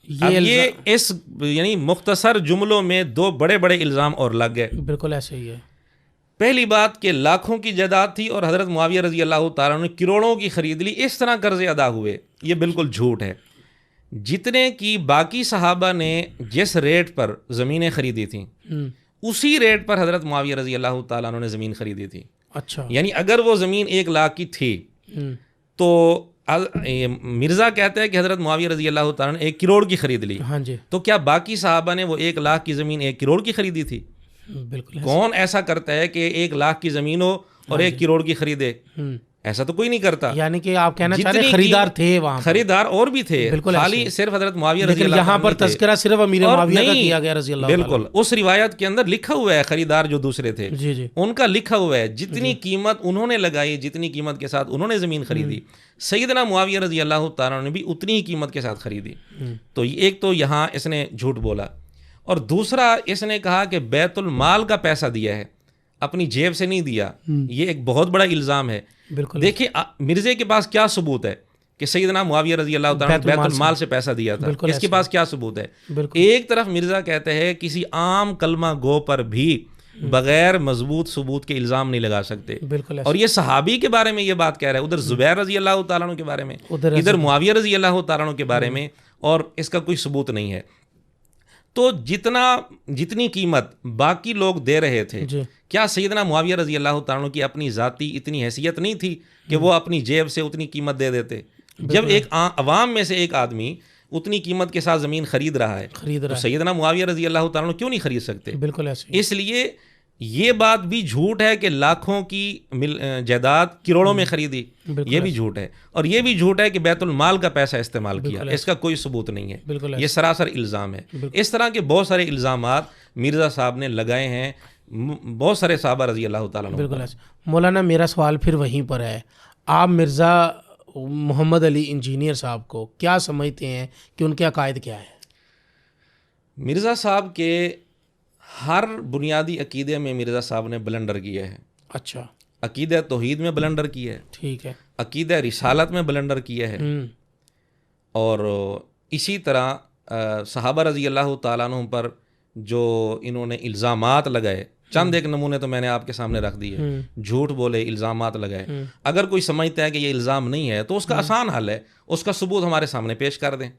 یہ اس یعنی مختصر جملوں میں 2 بڑے بڑے الزام اور لگ گئے. بالکل ایسے ہی ہے. پہلی بات کہ لاکھوں کی جائیداد تھی اور حضرت معاویہ رضی اللہ تعالیٰ نے کروڑوں کی خرید لی، اس طرح قرضے ادا ہوئے. یہ بالکل جھوٹ ہے. جتنے کی باقی صحابہ نے جس ریٹ پر زمینیں خریدی تھیں اسی ریٹ پر حضرت معاویہ رضی اللہ تعالیٰ نے زمین خریدی تھی. اچھا. یعنی اگر وہ زمین 1 لاکھ کی تھی تو مرزا کہتا ہے کہ حضرت معاویہ رضی اللہ تعالیٰ نے 1 کروڑ کی خرید لی. ہاں جی. تو کیا باقی صحابہ نے وہ 1 لاکھ کی زمین 1 کروڑ کی خریدی تھی؟ بالکل. کون ایسا کرتا ہے کہ 1 لاکھ کی زمین ہو اور 1 کروڑ کی خریدے؟ ایسا تو کوئی نہیں کرتا. یعنی کہ آپ کہنا چاہ رہے ہیں خریدار تھے وہاں، خریدار اور بھی تھے، خالی صرف حضرت معاویہ رضی اللہ یہاں پر تذکرہ صرف امیر معاویہ کا کیا گیا رضی اللہ. بالکل اس روایت کے اندر لکھا ہوا ہے خریدار جو دوسرے تھے ان کا لکھا ہوا ہے جتنی قیمت انہوں نے لگائی، جتنی قیمت کے ساتھ انہوں نے زمین خریدی، سیدنا معاویہ رضی اللہ تعالیٰ نے بھی اتنی ہی قیمت کے ساتھ خریدی. تو ایک تو یہاں اس نے جھوٹ بولا، اور دوسرا اس نے کہا کہ بیت المال کا پیسہ دیا ہے، اپنی جیب سے نہیں دیا. یہ ایک بہت بڑا الزام ہے. دیکھیں مرزے کے پاس کیا ثبوت ہے کہ سیدنا معاویہ رضی اللہ تعالیٰ نے بیت المال سے پیسہ دیا تھا؟ اس کے پاس کیا ثبوت ہے؟ ایک طرف مرزا کہتے ہیں کسی عام کلمہ گو پر بھی بغیر مضبوط ثبوت کے الزام نہیں لگا سکتے، اور یہ صحابی کے بارے میں یہ بات کہہ رہا ہے، ادھر زبیر رضی اللہ تعالیٰ عنہ کے بارے میں، ادھر معاویہ رضی اللہ تعالیٰ عنہ کے بارے میں، اور اس کا کوئی ثبوت نہیں ہے. تو جتنی قیمت باقی لوگ دے رہے تھے، جی کیا سیدنا معاویہ رضی اللہ تعالیٰ عنہ کی اپنی ذاتی اتنی حیثیت نہیں تھی کہ وہ اپنی جیب سے اتنی قیمت دے دیتے؟ جب ایک عوام میں سے ایک آدمی اتنی قیمت کے ساتھ زمین خرید رہا ہے تو سیدنا معاویہ رضی اللہ تعالیٰ عنہ کیوں نہیں خرید سکتے؟ بالکل ایسے. اس لیے یہ بات بھی جھوٹ ہے کہ لاکھوں کی جائیداد کروڑوں میں خریدی، یہ بھی جھوٹ ہے. اور یہ بھی جھوٹ ہے کہ بیت المال کا پیسہ استعمال کیا، اس کا کوئی ثبوت نہیں ہے، یہ سراسر الزام ہے. اس طرح کے بہت سارے الزامات مرزا صاحب نے لگائے ہیں بہت سارے صحابہ رضی اللہ تعالیٰ عنہ. بالکل ایسے. مولانا میرا سوال پھر وہیں پر ہے، آپ مرزا محمد علی انجینئر صاحب کو کیا سمجھتے ہیں کہ ان کے عقائد کیا ہے؟ مرزا صاحب کے ہر بنیادی عقیدے میں مرزا صاحب نے بلنڈر کیا ہے. اچھا. عقیدہ توحید میں بلنڈر کیا ہے، ٹھیک ہے. عقیدہ رسالت میں بلنڈر کیا ہے، اور اسی طرح صحابہ رضی اللہ تعالیٰ عنہ پر جو انہوں نے الزامات لگائے، چند ایک نمونے تو میں نے آپ کے سامنے رکھ دیے. جھوٹ بولے، الزامات لگائے. اگر کوئی سمجھتا ہے کہ یہ الزام نہیں ہے تو اس کا آسان حل ہے، اس کا ثبوت ہمارے سامنے پیش کر دیں.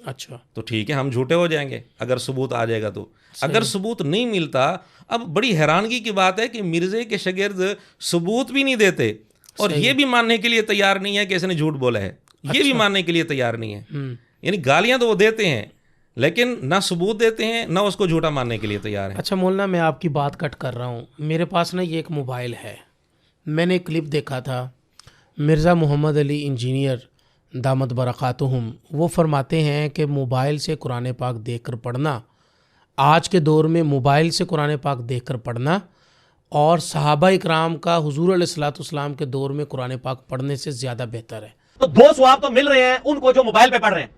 اچھا. تو ٹھیک ہے، ہم جھوٹے ہو جائیں گے اگر ثبوت آ جائے گا تو. اگر ثبوت نہیں ملتا، اب بڑی حیرانگی کی بات ہے کہ مرزے کے شاگرد ثبوت بھی نہیں دیتے اور یہ بھی ماننے کے لیے تیار نہیں ہے کہ اس نے جھوٹ بولا ہے، یہ بھی ماننے کے لیے تیار نہیں ہے. یعنی گالیاں تو وہ دیتے ہیں لیکن نہ ثبوت دیتے ہیں نہ اس کو جھوٹا ماننے کے لیے تیار ہیں. اچھا مولانا، میں آپ کی بات کٹ کر رہا ہوں. میرے پاس نا یہ ایک موبائل ہے، میں نے ایک کلپ دیکھا تھا، مرزا محمد علی انجینئر دامت برکاتہم وہ فرماتے ہیں کہ موبائل سے قرآن پاک دیکھ کر پڑھنا، آج کے دور میں موبائل سے قرآن پاک دیکھ کر پڑھنا اور صحابہ اکرام کا حضور علیہ الصلوۃ والسلام کے دور میں قرآن پاک پڑھنے سے زیادہ بہتر ہے. تو دو ثواب تو مل رہے ہیں ان کو جو موبائل پہ پڑھ رہے ہیں.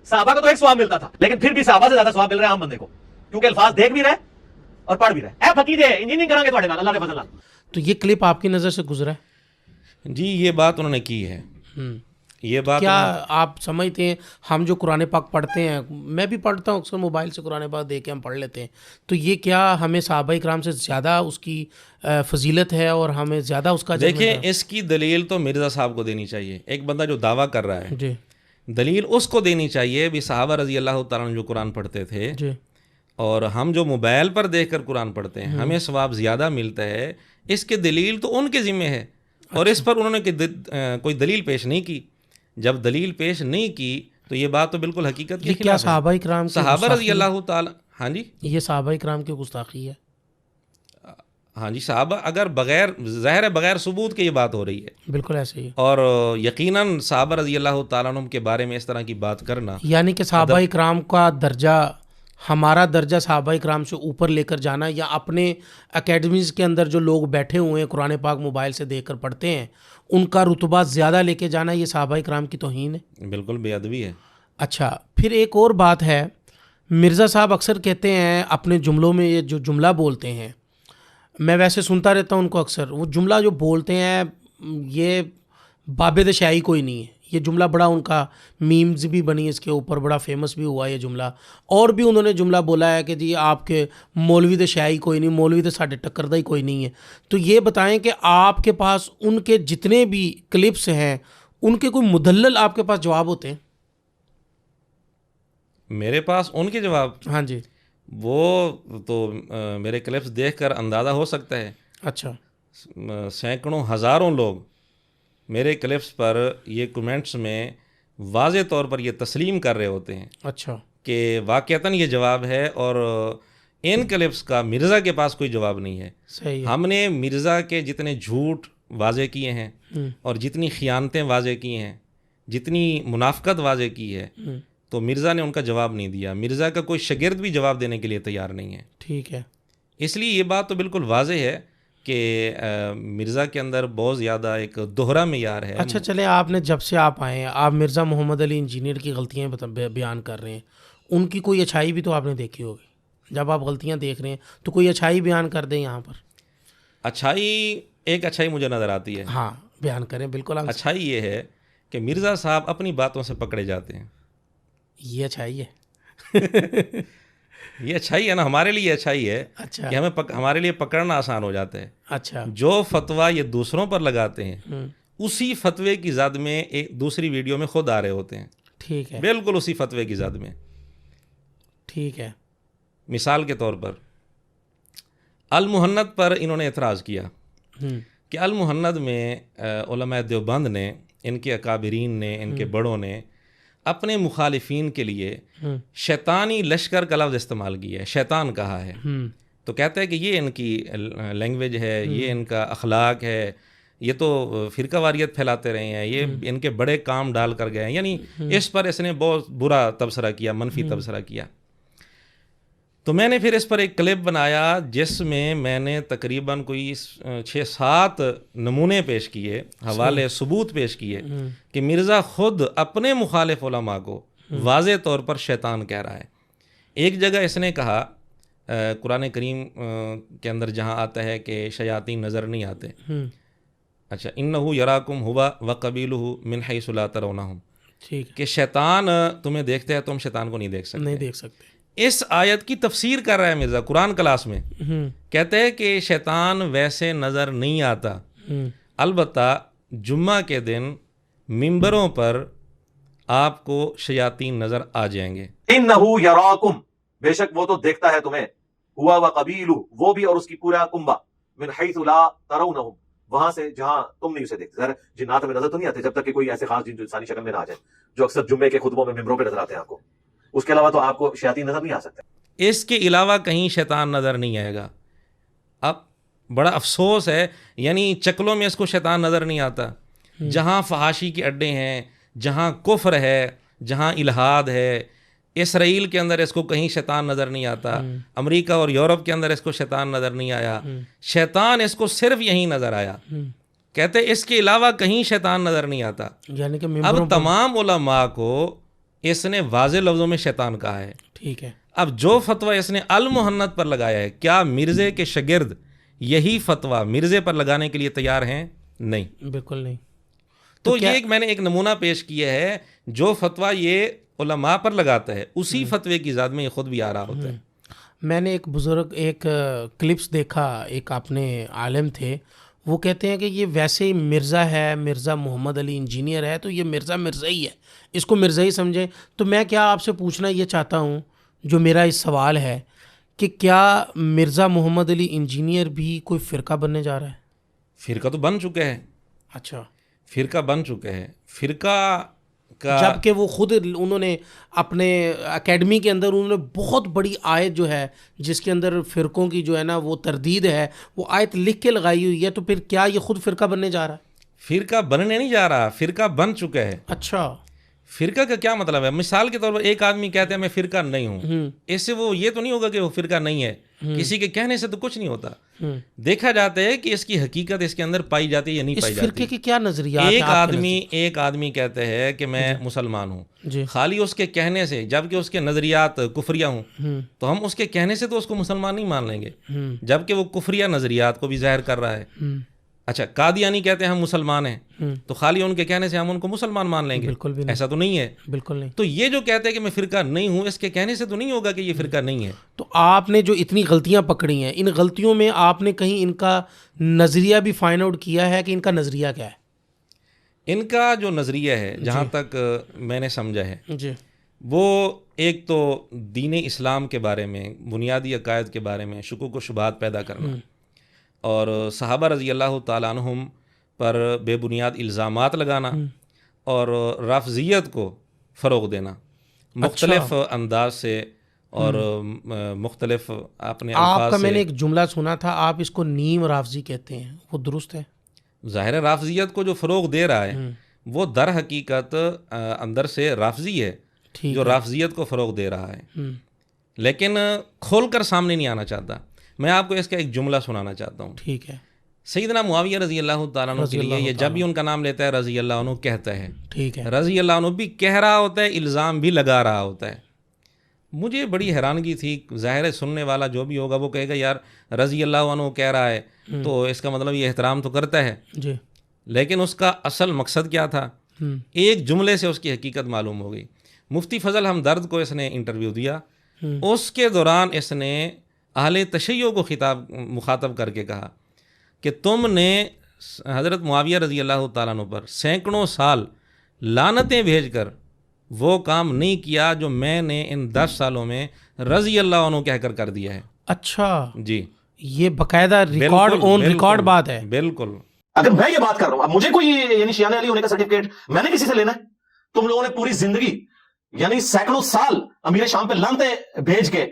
صحابہ کو تو ایک ثواب ملتا تھا، لیکن پھر بھی صحابہ سے زیادہ ثواب مل رہا ہے عام بندے کو، کیونکہ الفاظ دیکھ بھی رہے اور پڑھ بھی رہے. اے فقیر انجینئرنگ کریں گے تھوڑے نال، اللہ کے فضل نال. تو یہ کلپ آپ کی نظر سے گزرا ہے؟ جی یہ بات انہوں نے کی ہے. یہ بات کیا آپ سمجھتے ہیں ہم جو قرآن پاک پڑھتے ہیں، میں بھی پڑھتا ہوں اکثر موبائل سے قرآن پاک دیکھ کے ہم پڑھ لیتے ہیں، تو یہ کیا ہمیں صحابہ اکرام سے زیادہ اس کی فضیلت ہے اور ہمیں زیادہ اس کا اجر ملتا ہے؟ دیکھیں اس کی دلیل تو مرزا صاحب کو دینی چاہیے. ایک بندہ جو دعویٰ کر رہا ہے جی دلیل اس کو دینی چاہیے بھی صحابہ رضی اللہ تعالیٰ عنہ جو قرآن پڑھتے تھے جی اور ہم جو موبائل پر دیکھ کر قرآن پڑھتے ہیں ہمیں ثواب زیادہ ملتا ہے، اس کے دلیل تو ان کے ذمہ ہے اور اس پر انہوں نے کوئی دلیل پیش نہیں کی. جب دلیل پیش نہیں کی تو یہ بات تو بالکل حقیقت کی یہ کیا صحابہ اکرام صحابہ رضی اللہ تعالیٰ. ہاں جی یہ صحابہ اکرام کی گستاخی ہے. ہاں جی صحابہ اگر بغیر ظاہر ہے بغیر ثبوت کے یہ بات ہو رہی ہے، بالکل ایسے ہی. اور یقیناً صحابہ رضی اللہ تعالیٰ عنہ کے بارے میں اس طرح کی بات کرنا یعنی کہ صحابہ اکرام کا درجہ، ہمارا درجہ صحابہ اکرام سے اوپر لے کر جانا، یا اپنے اکیڈمیز کے اندر جو لوگ بیٹھے ہوئے ہیں قرآن پاک موبائل سے دیکھ کر پڑھتے ہیں ان کا رتبہ زیادہ لے کے جانا، یہ صحابہ اکرام کی توہین ہے، بالکل بے ادبی ہے. اچھا پھر ایک اور بات ہے، مرزا صاحب اکثر کہتے ہیں اپنے جملوں میں، یہ جو جملہ بولتے ہیں میں ویسے سنتا رہتا ہوں ان کو، اکثر وہ جملہ جو بولتے ہیں یہ بابد شاہی کوئی نہیں ہے. یہ جملہ بڑا ان کا میمز بھی بنی اس کے اوپر، بڑا فیمس بھی ہوا یہ جملہ. اور بھی انہوں نے جملہ بولا ہے کہ جی آپ کے مولوی دے شاہی کوئی نہیں، مولوی دے ساڈے ٹکر دا ہی کوئی نہیں ہے. تو یہ بتائیں کہ آپ کے پاس ان کے جتنے بھی کلپس ہیں ان کے کوئی مدلل آپ کے پاس جواب ہوتے ہیں؟ میرے پاس ان کے جواب، ہاں جی وہ تو میرے کلپس دیکھ کر اندازہ ہو سکتا ہے. اچھا سینکڑوں ہزاروں لوگ میرے کلپس پر یہ کمنٹس میں واضح طور پر یہ تسلیم کر رہے ہوتے ہیں اچھا کہ واقعتاً یہ جواب ہے، اور ان کلپس کا مرزا کے پاس کوئی جواب نہیں ہے. صحیح ہے. ہم نے مرزا کے جتنے جھوٹ واضح کیے ہیں اور جتنی خیانتیں واضح کی ہیں، جتنی منافقت واضح کی ہے، تو مرزا نے ان کا جواب نہیں دیا. مرزا کا کوئی شاگرد بھی جواب دینے کے لیے تیار نہیں ہے. ٹھیک ہے. اس لیے یہ بات تو بالکل واضح ہے کہ مرزا کے اندر بہت زیادہ ایک دوہرا معیار ہے. اچھا چلے، آپ نے جب سے آپ آئے ہیں آپ مرزا محمد علی انجینئر کی غلطیاں بیان کر رہے ہیں، ان کی کوئی اچھائی بھی تو آپ نے دیکھی ہوگی. جب آپ غلطیاں دیکھ رہے ہیں تو کوئی اچھائی بیان کر دیں یہاں پر. اچھائی، ایک اچھائی مجھے نظر آتی ہے. ہاں بیان کریں. بالکل. اچھائی یہ ہے کہ مرزا صاحب اپنی باتوں سے پکڑے جاتے ہیں. یہ اچھائی ہے. یہ اچھائی ہے نا، ہمارے لیے اچھائی ہے. اچھا. کہ ہمارے لیے پکڑنا آسان ہو جاتا ہے. اچھا. جو فتویٰ یہ دوسروں پر لگاتے ہیں اسی فتوے کی زد میں ایک دوسری ویڈیو میں خود آ رہے ہوتے ہیں. ٹھیک ہے. بالکل اسی فتوے کی زد میں. ٹھیک ہے. مثال کے طور پر المحنت پر انہوں نے اعتراض کیا کہ المحنت میں علماء دیوبند نے، ان کے اکابرین نے، ان کے بڑوں نے اپنے مخالفین کے لیے شیطانی لشکر کا لفظ استعمال کیا ہے، شیطان کہا ہے. تو کہتا ہے کہ یہ ان کی لینگویج ہے، یہ ان کا اخلاق ہے، یہ تو فرقہ واریت پھیلاتے رہے ہیں، یہ ان کے بڑے کام ڈال کر گئے ہیں. یعنی اس پر اس نے بہت برا تبصرہ کیا، منفی تبصرہ کیا. تو میں نے پھر اس پر ایک کلپ بنایا جس میں نے تقریباً کوئی 6-7 نمونے پیش کیے، حوالے ثبوت پیش کیے کہ مرزا خود اپنے مخالف علماء کو واضح طور پر شیطان کہہ رہا ہے. ایک جگہ اس نے کہا قرآن کریم کے اندر جہاں آتا ہے کہ شیاطین نظر نہیں آتے، اچھا انہو یراکم ہوا وقبیلہ من حیث لا ترونہم، کہ شیطان تمہیں دیکھتے ہیں، تم شیطان کو نہیں دیکھ سکتے. اس آیت کی تفسیر کر رہا ہے مرزا قرآن کلاس میں، کہتے ہیں کہ شیطان ویسے نظر نہیں آتا، البتہ جمعہ کے دن ممبروں پر آپ کو شیاطین نظر آ جائیں گے. انہو یراکم، بے شک وہ تو دیکھتا ہے تمہیں، ہوا وقبیلہ، وہ بھی اور اس کی پورا کنبہ، من حیث لا ترونہم، وہاں سے جہاں تم نہیں اسے دیکھتے. ظاہر جنات میں نظر تو نہیں آتے جب تک کہ کوئی ایسے خاص جن جو انسانی شکل میں نہ آ جائے، جو اکثر جمعے کے خطبوں میں ممبروں پہ نظر آتے ہیں آپ کو. اس کے علاوہ تو آپ کو شیاطین نظر نہیں آ سکتے. اس کے علاوہ کہیں شیطان نظر نہیں آئے گا. اب بڑا افسوس ہے، یعنی چکلوں میں اس کو شیطان نظر نہیں آتا. جہاں فحاشی کے اڈے ہیں، جہاں کفر ہے، جہاں الہاد ہے، اسرائیل کے اندر اس کو کہیں شیطان نظر نہیں آتا، امریکہ اور یورپ کے اندر اس کو شیطان نظر نہیں آیا. شیطان اس کو صرف یہیں نظر آیا. کہتے اس کے علاوہ کہیں شیطان نظر نہیں آتا. یعنی کہ اب تمام علماء کو اس نے واضح لفظوں میں شیطان کہا ہے. ٹھیک ہے. اب جو فتویٰ اس نے المحنت پر لگایا ہے، کیا مرزے کے شاگرد یہی فتویٰ مرزے پر لگانے کے لیے تیار ہیں؟ نہیں، بالکل نہیں. تو یہ ایک میں نے ایک نمونہ پیش کیا ہے، جو فتویٰ یہ علماء پر لگاتا ہے اسی فتوے کی ذات میں یہ خود بھی آ رہا ہوتا ہے. میں نے ایک بزرگ ایک کلپس دیکھا، ایک اپنے عالم تھے، وہ کہتے ہیں کہ یہ ویسے ہی مرزا ہے، مرزا محمد علی انجینئر ہے، تو یہ مرزا ہی ہے، اس کو مرزا ہی سمجھیں. تو میں کیا آپ سے پوچھنا یہ چاہتا ہوں، جو میرا اس سوال ہے کہ کیا مرزا محمد علی انجینئر بھی کوئی فرقہ بننے جا رہا ہے؟ فرقہ تو بن چکا ہے. اچھا، فرقہ بن چکا ہے. فرقہ کا جبکہ وہ خود انہوں نے اپنے اکیڈمی کے اندر انہوں نے بہت بڑی آیت جو ہے جس کے اندر فرقوں کی جو ہے نا وہ تردید ہے، وہ آیت لکھ کے لگائی ہوئی ہے. تو پھر کیا یہ خود فرقہ بننے جا رہا ہے؟ فرقہ بننے نہیں جا رہا، فرقہ بن چکا ہے. اچھا، فرقہ کا کیا مطلب ہے؟ مثال کے طور پر ایک آدمی کہتے ہیں میں فرقہ نہیں ہوں، اس سے وہ یہ تو نہیں ہوگا کہ وہ فرقہ نہیں ہے. کسی کے کہنے سے تو کچھ نہیں ہوتا. دیکھا جاتا ہے کہ اس کی حقیقت اس کے اندر پائی جاتی ہے یا نہیں پائی جاتی. اس فرقے کے کیا نظریات ہیں؟ ایک آدمی کہتے ہیں کہ میں مسلمان ہوں، خالی اس کے کہنے سے، جبکہ اس کے نظریات کفریہ ہوں، تو ہم اس کے کہنے سے تو اس کو مسلمان نہیں مان لیں گے، جبکہ وہ کفریہ نظریات کو بھی ظاہر کر رہا ہے. اچھا، قادیانی کہتے ہیں ہم مسلمان ہیں، تو خالی ان کے کہنے سے ہم ان کو مسلمان مان لیں گے؟ بالکل بھی نہیں. ایسا تو نہیں ہے. بالکل نہیں. تو یہ جو کہتے ہیں کہ میں فرقہ نہیں ہوں، اس کے کہنے سے تو نہیں ہوگا کہ یہ فرقہ نہیں ہے. تو آپ نے جو اتنی غلطیاں پکڑی ہیں، ان غلطیوں میں آپ نے کہیں ان کا نظریہ بھی فائنڈ آؤٹ کیا ہے کہ ان کا نظریہ کیا ہے؟ ان کا جو نظریہ ہے، جہاں تک میں نے سمجھا ہے، جی، وہ ایک تو دین اسلام کے بارے میں، بنیادی عقائد کے بارے میں شکوک و شبہات پیدا کرنا، اور صحابہ رضی اللہ تعالیٰ عنہم پر بے بنیاد الزامات لگانا، اور رافضیت کو فروغ دینا مختلف انداز سے اور مختلف اپنے الفاظ سے. آپ کا میں نے ایک جملہ سنا تھا، آپ اس کو نیم رافضی کہتے ہیں، وہ درست ہے؟ ظاہر رافضیت کو جو فروغ دے رہا ہے وہ در حقیقت اندر سے رافضی ہے، جو رافضیت کو فروغ دے رہا ہے، لیکن کھول کر سامنے نہیں آنا چاہتا. میں آپ کو اس کا ایک جملہ سنانا چاہتا ہوں. ٹھیک ہے. سیدنا معاویہ رضی اللہ تعالیٰ عنہ کے لیے یہ جب بھی ان کا نام لیتا ہے رضی اللہ عنہ کہتا ہے. ٹھیک ہے. رضی اللہ عنہ بھی کہہ رہا ہوتا ہے، الزام بھی لگا رہا ہوتا ہے. مجھے بڑی حیرانگی تھی. ظاہر ہے سننے والا جو بھی ہوگا وہ کہے گا یار رضی اللہ عنہ کہہ رہا ہے تو اس کا مطلب یہ احترام تو کرتا ہے. جی. لیکن اس کا اصل مقصد کیا تھا؟ ایک جملے سے اس کی حقیقت معلوم ہو گئی. مفتی فضل ہمدرد کو اس نے انٹرویو دیا، اس کے دوران اس نے اہل تشیع کو مخاطب کر کے کہا کہ تم نے حضرت معاویہ رضی اللہ تعالیٰ عنہ پر سینکڑوں سال لعنتیں بھیج کر وہ کام نہیں کیا جو میں نے ان 10 سالوں میں رضی اللہ عنہ کہہ کر دیا ہے. اچھا جی یہ باقاعدہ ریکارڈ آن ریکارڈ بات ہے. بالکل. اگر میں یہ بات کر رہا ہوں، اب مجھے کوئی یعنی شیعہ علی ہونے کا سرٹیفکیٹ میں نے کسی سے لینا ہے؟ تم لوگوں نے پوری زندگی یعنی سینکڑوں سال امیر شام پہ لانتیں بھیج کے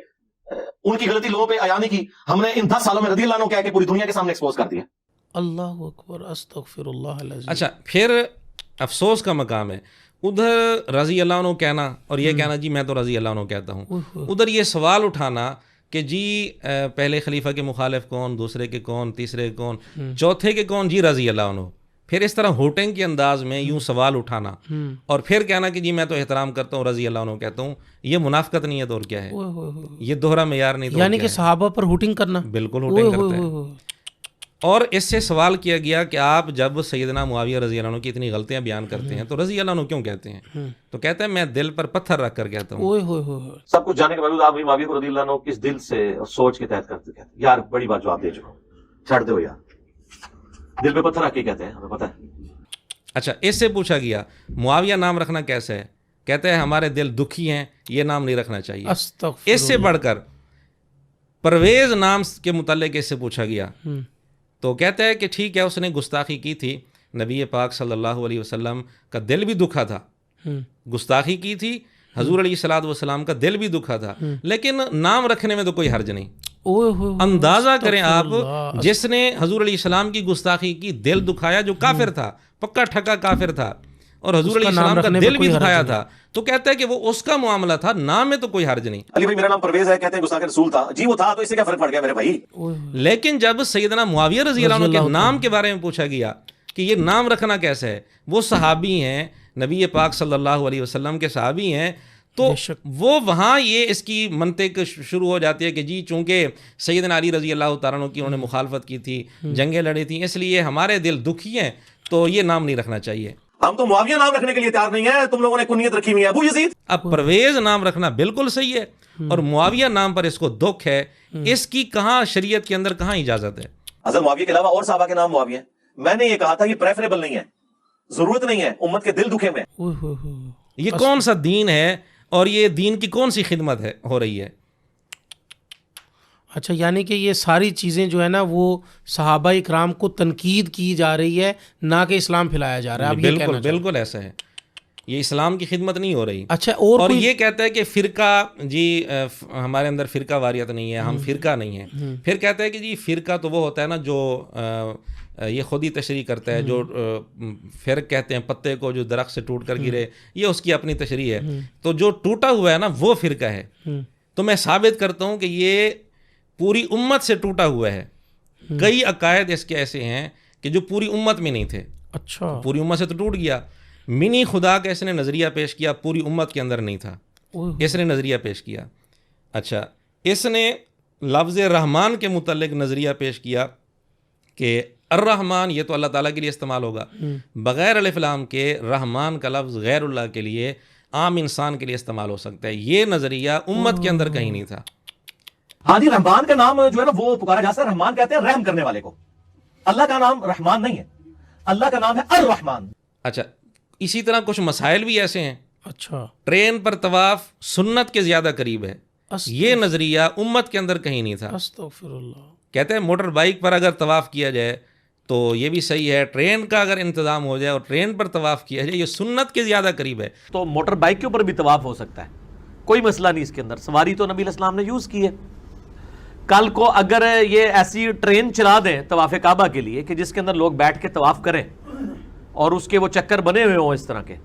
ان کی غلطی لوگوں پہ عیانی کی، ہم نے ان 10 سالوں میں رضی اللہ عنہ کہہ کے پوری دنیا کے سامنے ایکسپوز کر دیا. اللہ اکبر، استغفر اللہ العظیم. اچھا پھر افسوس کا مقام ہے ادھر رضی اللہ عنہ کہنا اور یہ کہنا جی میں تو رضی اللہ عنہ کہتا ہوں، ادھر یہ سوال اٹھانا کہ جی پہلے خلیفہ کے مخالف کون، دوسرے کے کون، تیسرے کے کون، چوتھے کے کون، جی رضی اللہ عنہ. پھر اس طرح ہوٹنگ کے انداز میں یوں سوال اٹھانا اور پھر کہنا کہ جی میں تو احترام کرتا ہوں رضی اللہ عنہ کہتا ہوں، یہ منافقت نہیں ہے تو اور کیا ہے؟ یہ دوہرا معیار نہیں تو یعنی کہ صحابہ پر ہوٹنگ کرنا. بالکل ہوٹنگ کرتے ہیں. اور اس سے سوال کیا گیا کہ آپ جب سیدنا معاویہ رضی اللہ عنہ کی اتنی غلطیاں بیان کرتے ہیں تو رضی اللہ عنہ کیوں کہتے ہیں؟ تو کہتے ہیں میں دل پر پتھر رکھ کر کہتا ہوں. سب کچھ جانے کے باوجود آپ بھی معاویہ کو رضی اللہ عنہ کس دل سے اور سوچ کے تحت کرتے ہیں؟ یار بڑی بات جو آپ دے چکے ہو، چھڑ دو یار، دل پہ پتھر رکھ کے کہتے ہیں، ہمیں پتہ ہے. اچھا اس سے پوچھا گیا معاویہ نام رکھنا کیسے ہے؟ کہتے ہیں ہمارے دل دکھی ہیں، یہ نام نہیں رکھنا چاہیے. اس سے بڑھ کر پرویز نام کے متعلق اس سے پوچھا گیا تو کہتا ہے کہ ٹھیک ہے اس نے گستاخی کی تھی، نبی پاک صلی اللہ علیہ وسلم کا دل بھی دکھا تھا، گستاخی کی تھی، حضور علیہ الصلوۃ والسلام کا دل بھی دکھا تھا، لیکن نام رکھنے میں تو کوئی حرج نہیں. اندازہ کریں آپ، جس نے حضور علیہ السلام کی گستاخی کی، دل دکھایا، جو کافر تھا، پکا ٹھکا کافر تھا، اور حضور علیہ السلام کا دل بھی دکھایا تھا، تو کہتا ہے کہ وہ اس کا معاملہ تھا، نام میں تو کوئی حرج نہیں. علی بھائی میرا نام پرویز ہے، کہتے ہیں گستاخ رسول تھا، جی وہ تھا تو اس سے کیا فرق پڑ گیا میرے بھائی. لیکن جب سیدنا معاویہ رضی اللہ عنہ کے نام کے بارے میں پوچھا گیا کہ یہ نام رکھنا کیسے ہے، وہ صحابی ہیں، نبی پاک صلی اللہ علیہ وسلم کے صحابی ہیں، تو وہ وہاں یہ اس کی منطق شروع ہو جاتی ہے کہ جی چونکہ سیدنا علی رضی اللہ تعالیٰ عنہ کی انہوں نے مخالفت کی تھی، جنگیں لڑی تھیں، اس لیے ہمارے دل دکھی ہیں تو یہ نام نہیں رکھنا چاہیے. ہم تو معاویہ نام رکھنے کے لیے تیار نہیں ہے، تم لوگوں نے کنیت رکھی ہوئی ہے ابو یزید. اب پرویز نام رکھنا بالکل صحیح ہے اور معاویہ نام پر اس کو دکھ ہے، اس کی کہاں شریعت کے اندر کہاں اجازت ہے؟ حضرت معاویہ کے علاوہ اور صحابہ کے نام معاویہ ہیں. میں نے یہ کہا تھا یہ پریفریبل نہیں ہے، ضرورت نہیں ہے، امت کے دل دکھے میں. یہ کون سا دین ہے اور یہ دین کی کون سی خدمت ہے ہو رہی ہے؟ اچھا یعنی کہ یہ ساری چیزیں جو ہے نا وہ صحابہ اکرام کو تنقید کی جا رہی ہے، نہ کہ اسلام پھیلایا جا رہا ہے. بالکل بالکل ایسا ہے، یہ اسلام کی خدمت نہیں ہو رہی. اچھا اور یہ کہتا ہے کہ فرقہ، جی ہمارے اندر فرقہ واریت نہیں ہے، ہم فرقہ نہیں ہیں. پھر کہتا ہے کہ جی فرقہ تو وہ ہوتا ہے نا جو یہ خود ہی تشریح کرتا ہے، جو فرق کہتے ہیں پتے کو جو درخت سے ٹوٹ کر گرے، یہ اس کی اپنی تشریح ہے. تو جو ٹوٹا ہوا ہے نا وہ فرقہ ہے. تو میں ثابت کرتا ہوں کہ یہ پوری امت سے ٹوٹا ہوا ہے. کئی عقائد اس کے ایسے ہیں کہ جو پوری امت میں نہیں تھے. اچھا پوری امت سے تو ٹوٹ گیا. منی خدا کا اس نے نظریہ پیش کیا، پوری امت کے اندر نہیں تھا، اس نے نظریہ پیش کیا. اچھا اس نے لفظ رحمان کے متعلق نظریہ پیش کیا کہ الرحمن یہ تو اللہ تعالیٰ کے لیے استعمال ہوگا، بغیر الف لام کے رحمان کا لفظ غیر اللہ کے لیے، عام انسان کے لیے استعمال ہو سکتا ہے. یہ نظریہ امت کے اندر کہیں نہیں تھا. ہاں جی رحمان کا نام جو ہے نا وہ پکارا جاتا ہے، رحمان کہتے ہیں رحم کرنے والے کو. اللہ کا نام رحمان نہیں ہے، اللہ کا نام ہے الرحمان. اچھا اسی طرح کچھ مسائل بھی ایسے ہیں. اچھا ٹرین پر طواف سنت کے زیادہ قریب ہے، یہ نظریہ امت کے اندر کہیں نہیں تھا. استغفر اللہ. کہتے ہیں موٹر بائک پر اگر طواف کیا جائے تو یہ بھی صحیح ہے، ٹرین کا اگر انتظام ہو جائے اور ٹرین پر طواف کیا جائے یہ سنت کے زیادہ قریب ہے. تو موٹر بائک کے اوپر بھی طواف ہو سکتا ہے، کوئی مسئلہ نہیں اس کے اندر. سواری تو نبی علیہ السلام نے یوز کی ہے. کل کو اگر یہ ایسی ٹرین چلا دیں طواف کعبہ کے لیے کہ جس کے اندر لوگ بیٹھ کے طواف کریں اور اس کے وہ چکر بنے ہوئے ہوں اس طرح کے،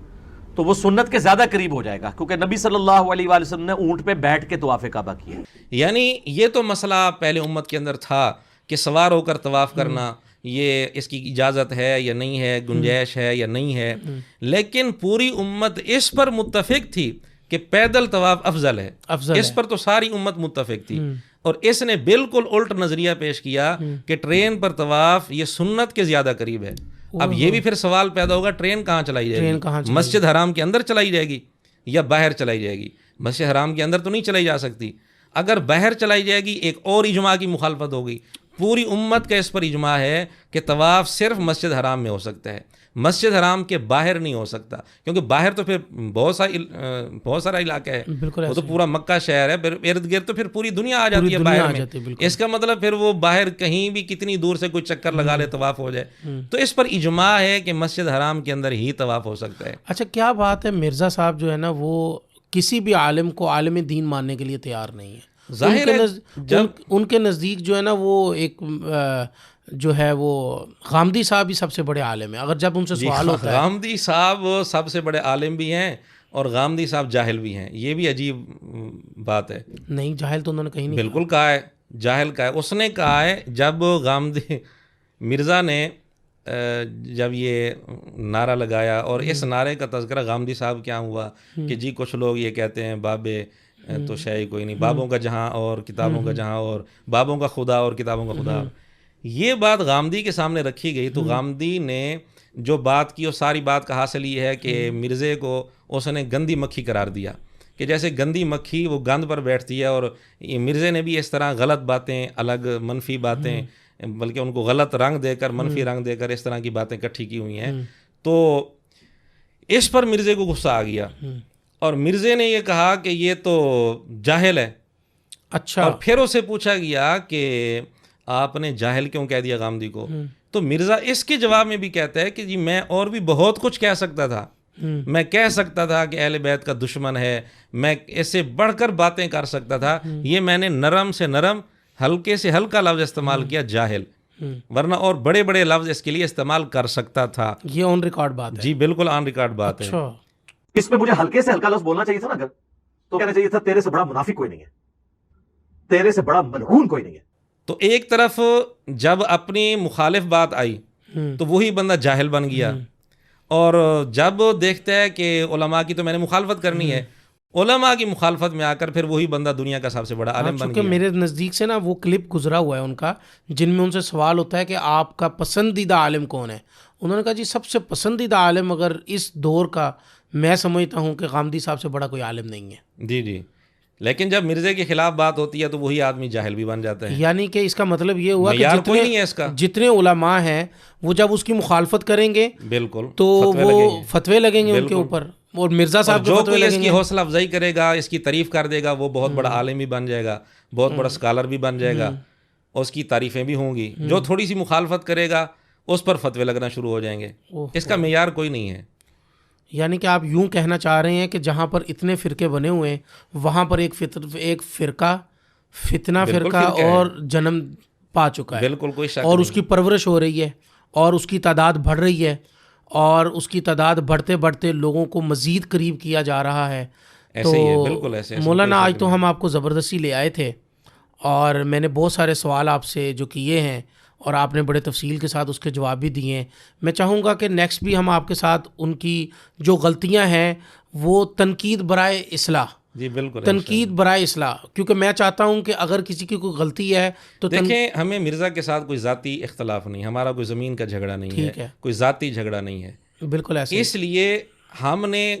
تو وہ سنت کے زیادہ قریب ہو جائے گا، کیونکہ نبی صلی اللہ علیہ وآلہ وسلم نے اونٹ پہ بیٹھ کے طواف کعبہ کیا. یعنی یہ تو مسئلہ پہلے امت کے اندر تھا کہ سوار ہو کر طواف کرنا یہ اس کی اجازت ہے یا نہیں ہے، گنجائش ہے یا نہیں ہے، لیکن پوری امت اس پر متفق تھی کہ پیدل طواف افضل ہے. اس پر تو ساری امت متفق تھی. اور اس نے بالکل الٹ نظریہ پیش کیا کہ ٹرین پر طواف یہ سنت کے زیادہ قریب ہے. اب یہ بھی پھر سوال پیدا ہوگا ٹرین کہاں چلائی جائے گی؟ مسجد حرام کے اندر چلائی جائے گی یا باہر چلائی جائے گی؟ مسجد حرام کے اندر تو نہیں چلائی جا سکتی. اگر باہر چلائی جائے گی ایک اور اجماع کی مخالفت ہوگی. پوری امت کا اس پر اجماع ہے کہ طواف صرف مسجد حرام میں ہو سکتا ہے. مسجد حرام کے باہر نہیں ہو سکتا، کیونکہ باہر تو پھر بہت سارا علاقہ ہے، بالکل وہ تو پورا مکہ شہر ہے، پھر ارد گرد تو پھر پوری دنیا آ جاتی ہے باہر میں، اس کا مطلب پھر وہ باہر کہیں بھی کتنی دور سے کوئی چکر لگا لے طواف ہو جائے، تو اس پر اجماع ہے کہ مسجد حرام کے اندر ہی طواف ہو سکتا ہے۔ اچھا کیا بات ہے، مرزا صاحب جو ہے نا وہ کسی بھی عالم کو عالم دین ماننے کے لیے تیار نہیں ہے، ظاہر ہے ان کے نزدیک جو ہے نا وہ ایک جو ہے وہ غامدی صاحب ہی سب سے بڑے عالم ہیں، اگر جب ان سے سوال ہوتا ہے غامدی صاحب سب سے بڑے عالم بھی ہیں اور غامدی صاحب جاہل بھی ہیں، یہ بھی عجیب بات ہے۔ نہیں، جاہل تو انہوں نے کہیں نہیں بالکل کہا ہے، جاہل کہا ہے، اس نے کہا ہے جب غامدی مرزا نے جب یہ نعرہ لگایا، اور اس نعرے کا تذکرہ غامدی صاحب کیا ہوا کہ جی کچھ لوگ یہ کہتے ہیں بابے تو شے کوئی نہیں، بابوں کا جہاں اور کتابوں کا جہاں، اور بابوں کا خدا اور کتابوں کا خدا، یہ بات غامدی کے سامنے رکھی گئی تو غامدی نے جو بات کی وہ ساری بات کا حاصل یہ ہے کہ مرزے کو اس نے گندی مکھی قرار دیا، کہ جیسے گندی مکھی وہ گند پر بیٹھتی ہے، اور مرزے نے بھی اس طرح غلط باتیں، الگ منفی باتیں، بلکہ ان کو غلط رنگ دے کر، منفی رنگ دے کر اس طرح کی باتیں اکٹھی کی ہوئی ہیں، تو اس پر مرزے کو غصہ آ گیا، اور مرزے نے یہ کہا کہ یہ تو جاہل ہے۔ اچھا، اور پھر اسے پوچھا گیا کہ آپ نے جاہل کیوں کہہ دیا غامدی کو؟ تو مرزا اس کے جواب میں بھی کہتا ہے کہ جی میں اور بھی بہت کچھ کہہ سکتا تھا، میں کہہ سکتا تھا کہ اہل بیت کا دشمن ہے، میں اس سے بڑھ کر باتیں کر سکتا تھا، یہ میں نے نرم سے نرم، ہلکے سے ہلکا لفظ استعمال کیا جاہل، ورنہ اور بڑے بڑے لفظ اس کے لیے استعمال کر سکتا تھا۔ یہ آن ریکارڈ بات ہے؟ جی بالکل آن ریکارڈ بات ہے۔ اچھا، اس میں مجھے ہلکے سے ہلکا لفظ بولنا چاہیے تھا نا، اگر تو کہنا چاہیے تھا تیرے سے بڑا منافق کوئی نہیں ہے، تیرے سے بڑا ملعون کوئی نہیں ہے۔ تو ایک طرف جب اپنی مخالف بات آئی تو وہی بندہ جاہل بن گیا، اور جب دیکھتا ہے کہ علماء کی تو میں نے مخالفت کرنی ہے، علماء کی مخالفت میں آ کر پھر وہی بندہ دنیا کا سب سے بڑا عالم بن چونکہ گیا۔ میرے نزدیک سے نا وہ کلپ گزرا ہوا ہے ان کا، جن میں ان سے سوال ہوتا ہے کہ آپ کا پسندیدہ عالم کون ہے، انہوں نے کہا جی سب سے پسندیدہ عالم اگر اس دور کا میں سمجھتا ہوں کہ غامدی صاحب سے بڑا کوئی عالم نہیں ہے۔ جی جی، لیکن جب مرزے کے خلاف بات ہوتی ہے تو وہی آدمی جاہل بھی بن جاتا ہے، یعنی کہ اس کا مطلب یہ ہوا کہ کوئی نہیں ہے اس کا، جتنے علماء ہیں وہ جب اس کی مخالفت کریں گے بالکل تو وہ فتوے لگیں گے ان کے اوپر، اور مرزا صاحب جو کوئی اس کی حوصلہ افزائی کرے گا، اس کی تعریف کر دے گا، وہ بہت بڑا عالم بھی بن جائے گا، بہت بڑا اسکالر بھی بن جائے گا، اس کی تعریفیں بھی ہوں گی۔ جو تھوڑی سی مخالفت کرے گا اس پر فتوے لگنا شروع ہو جائیں گے، اس کا معیار کوئی نہیں ہے۔ یعنی کہ آپ یوں کہنا چاہ رہے ہیں کہ جہاں پر اتنے فرقے بنے ہوئے ہیں وہاں پر ایک فرقہ فرقہ اور جنم پا چکا ہے، بالکل کوئی شک اور اس کی پرورش ہو رہی ہے، اور اس کی تعداد بڑھ رہی ہے، اور اس کی تعداد بڑھتے بڑھتے لوگوں کو مزید قریب کیا جا رہا ہے۔ ایسے ہی ہے، بالکل ایسے۔ مولانا آج تو ہم آپ کو زبردستی لے آئے تھے، اور میں نے بہت سارے سوال آپ سے جو کیے ہیں، اور آپ نے بڑے تفصیل کے ساتھ اس کے جواب بھی دیے ہیں۔ میں چاہوں گا کہ نیکسٹ بھی ہم آپ کے ساتھ ان کی جو غلطیاں ہیں وہ تنقید برائے اصلاح، جی بالکل تنقید برائے اصلاح، کیونکہ میں چاہتا ہوں کہ اگر کسی کی کوئی غلطی ہے تو دیکھیں، ہمیں مرزا کے ساتھ کوئی ذاتی اختلاف نہیں، ہمارا کوئی زمین کا جھگڑا نہیں ہے، کوئی ذاتی جھگڑا نہیں ہے، بالکل ایسے، اس لیے ہم نے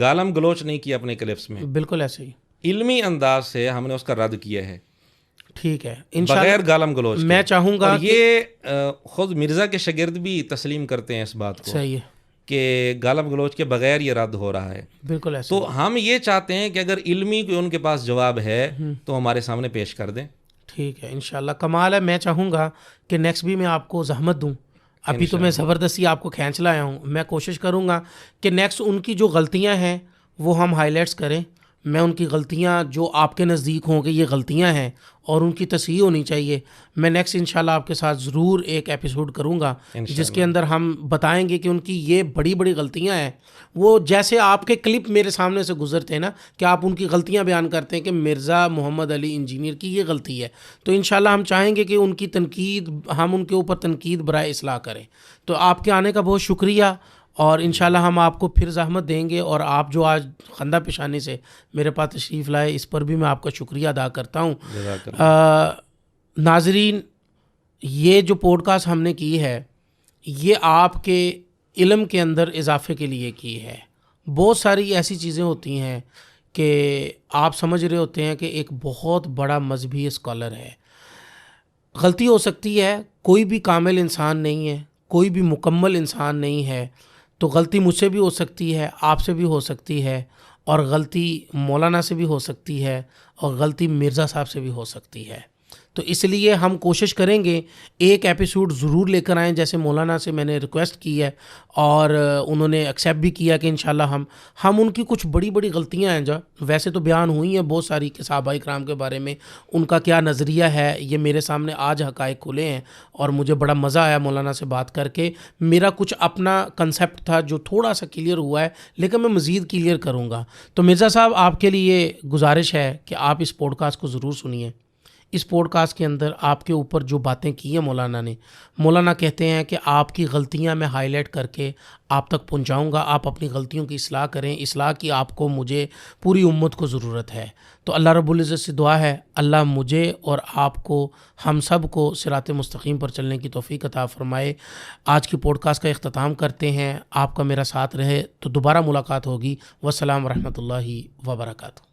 گالم گلوچ نہیں کیا اپنے کلپس میں، بالکل ایسے ہی علمی انداز سے ہم نے اس کا رد کیا ہے، ٹھیک ہے، بغیر گالم گلوچ کے۔ میں چاہوں گا، اور یہ خود مرزا کے شاگرد بھی تسلیم کرتے ہیں اس بات کو، صحیح ہے، کہ گالم گلوچ کے بغیر یہ رد ہو رہا ہے۔ بالکل ایسے، تو ہم یہ چاہتے ہیں کہ اگر علمی کوئی ان کے پاس جواب ہے تو ہمارے سامنے پیش کر دیں۔ ٹھیک ہے، انشاءاللہ کمال ہے۔ میں چاہوں گا کہ نیکسٹ بھی میں آپ کو زحمت دوں، ابھی تو میں زبردستی آپ کو کھینچ لایا ہوں، میں کوشش کروں گا کہ نیکسٹ ان کی جو غلطیاں ہیں وہ ہم ہائی لائٹس کریں، میں ان کی غلطیاں جو آپ کے نزدیک ہوں کہ یہ غلطیاں ہیں اور ان کی تصحیح ہونی چاہیے، میں نیکسٹ انشاءاللہ آپ کے ساتھ ضرور ایک ایپیسوڈ کروں گا جس کے اندر ہم بتائیں گے کہ ان کی یہ بڑی بڑی غلطیاں ہیں۔ وہ جیسے آپ کے کلپ میرے سامنے سے گزرتے ہیں نا کہ آپ ان کی غلطیاں بیان کرتے ہیں کہ مرزا محمد علی انجینئر کی یہ غلطی ہے، تو انشاءاللہ ہم چاہیں گے کہ ان کی تنقید، ہم ان کے اوپر تنقید برائے اصلاح کریں۔ تو آپ کے آنے کا بہت شکریہ، اور انشاءاللہ ہم آپ کو پھر زحمت دیں گے، اور آپ جو آج خندہ پیشانی سے میرے پاس تشریف لائے اس پر بھی میں آپ کا شکریہ ادا کرتا ہوں۔ ناظرین، یہ جو پوڈ کاسٹ ہم نے کی ہے یہ آپ کے علم کے اندر اضافے کے لیے کی ہے۔ بہت ساری ایسی چیزیں ہوتی ہیں کہ آپ سمجھ رہے ہوتے ہیں کہ ایک بہت بڑا مذہبی اسکالر ہے، غلطی ہو سکتی ہے، کوئی بھی کامل انسان نہیں ہے، کوئی بھی مکمل انسان نہیں ہے، تو غلطی مجھ سے بھی ہو سکتی ہے، آپ سے بھی ہو سکتی ہے، اور غلطی مولانا سے بھی ہو سکتی ہے، اور غلطی مرزا صاحب سے بھی ہو سکتی ہے۔ تو اس لیے ہم کوشش کریں گے ایک ایپیسوڈ ضرور لے کر آئیں، جیسے مولانا سے میں نے ریکویسٹ کی ہے اور انہوں نے ایکسیپٹ بھی کیا کہ انشاءاللہ ہم ان کی کچھ بڑی بڑی غلطیاں ہیں جو ویسے تو بیان ہوئی ہیں بہت ساری کہ صحابہ کرام کے بارے میں ان کا کیا نظریہ ہے، یہ میرے سامنے آج حقائق کھلے ہیں اور مجھے بڑا مزہ آیا مولانا سے بات کر کے۔ میرا کچھ اپنا کنسیپٹ تھا جو تھوڑا سا کلیئر ہوا ہے، لیکن میں مزید کلیئر کروں گا۔ تو مرزا صاحب آپ کے لیے گزارش ہے کہ آپ اس پوڈ کاسٹ کو ضرور سنیے۔ اس پوڈ کاسٹ کے اندر آپ کے اوپر جو باتیں کی ہیں مولانا نے، مولانا کہتے ہیں کہ آپ کی غلطیاں میں ہائی لائٹ کر کے آپ تک پہنچاؤں گا، آپ اپنی غلطیوں کی اصلاح کریں، اصلاح کی آپ کو، مجھے، پوری امت کو ضرورت ہے۔ تو اللہ رب العزت سے دعا ہے اللہ مجھے اور آپ کو، ہم سب کو صراط مستقیم پر چلنے کی توفیق عطا فرمائے۔ آج کی پوڈ کاسٹ کا اختتام کرتے ہیں، آپ کا میرا ساتھ رہے تو دوبارہ ملاقات ہوگی۔ والسلام ورحمۃ اللہ وبرکاتہ۔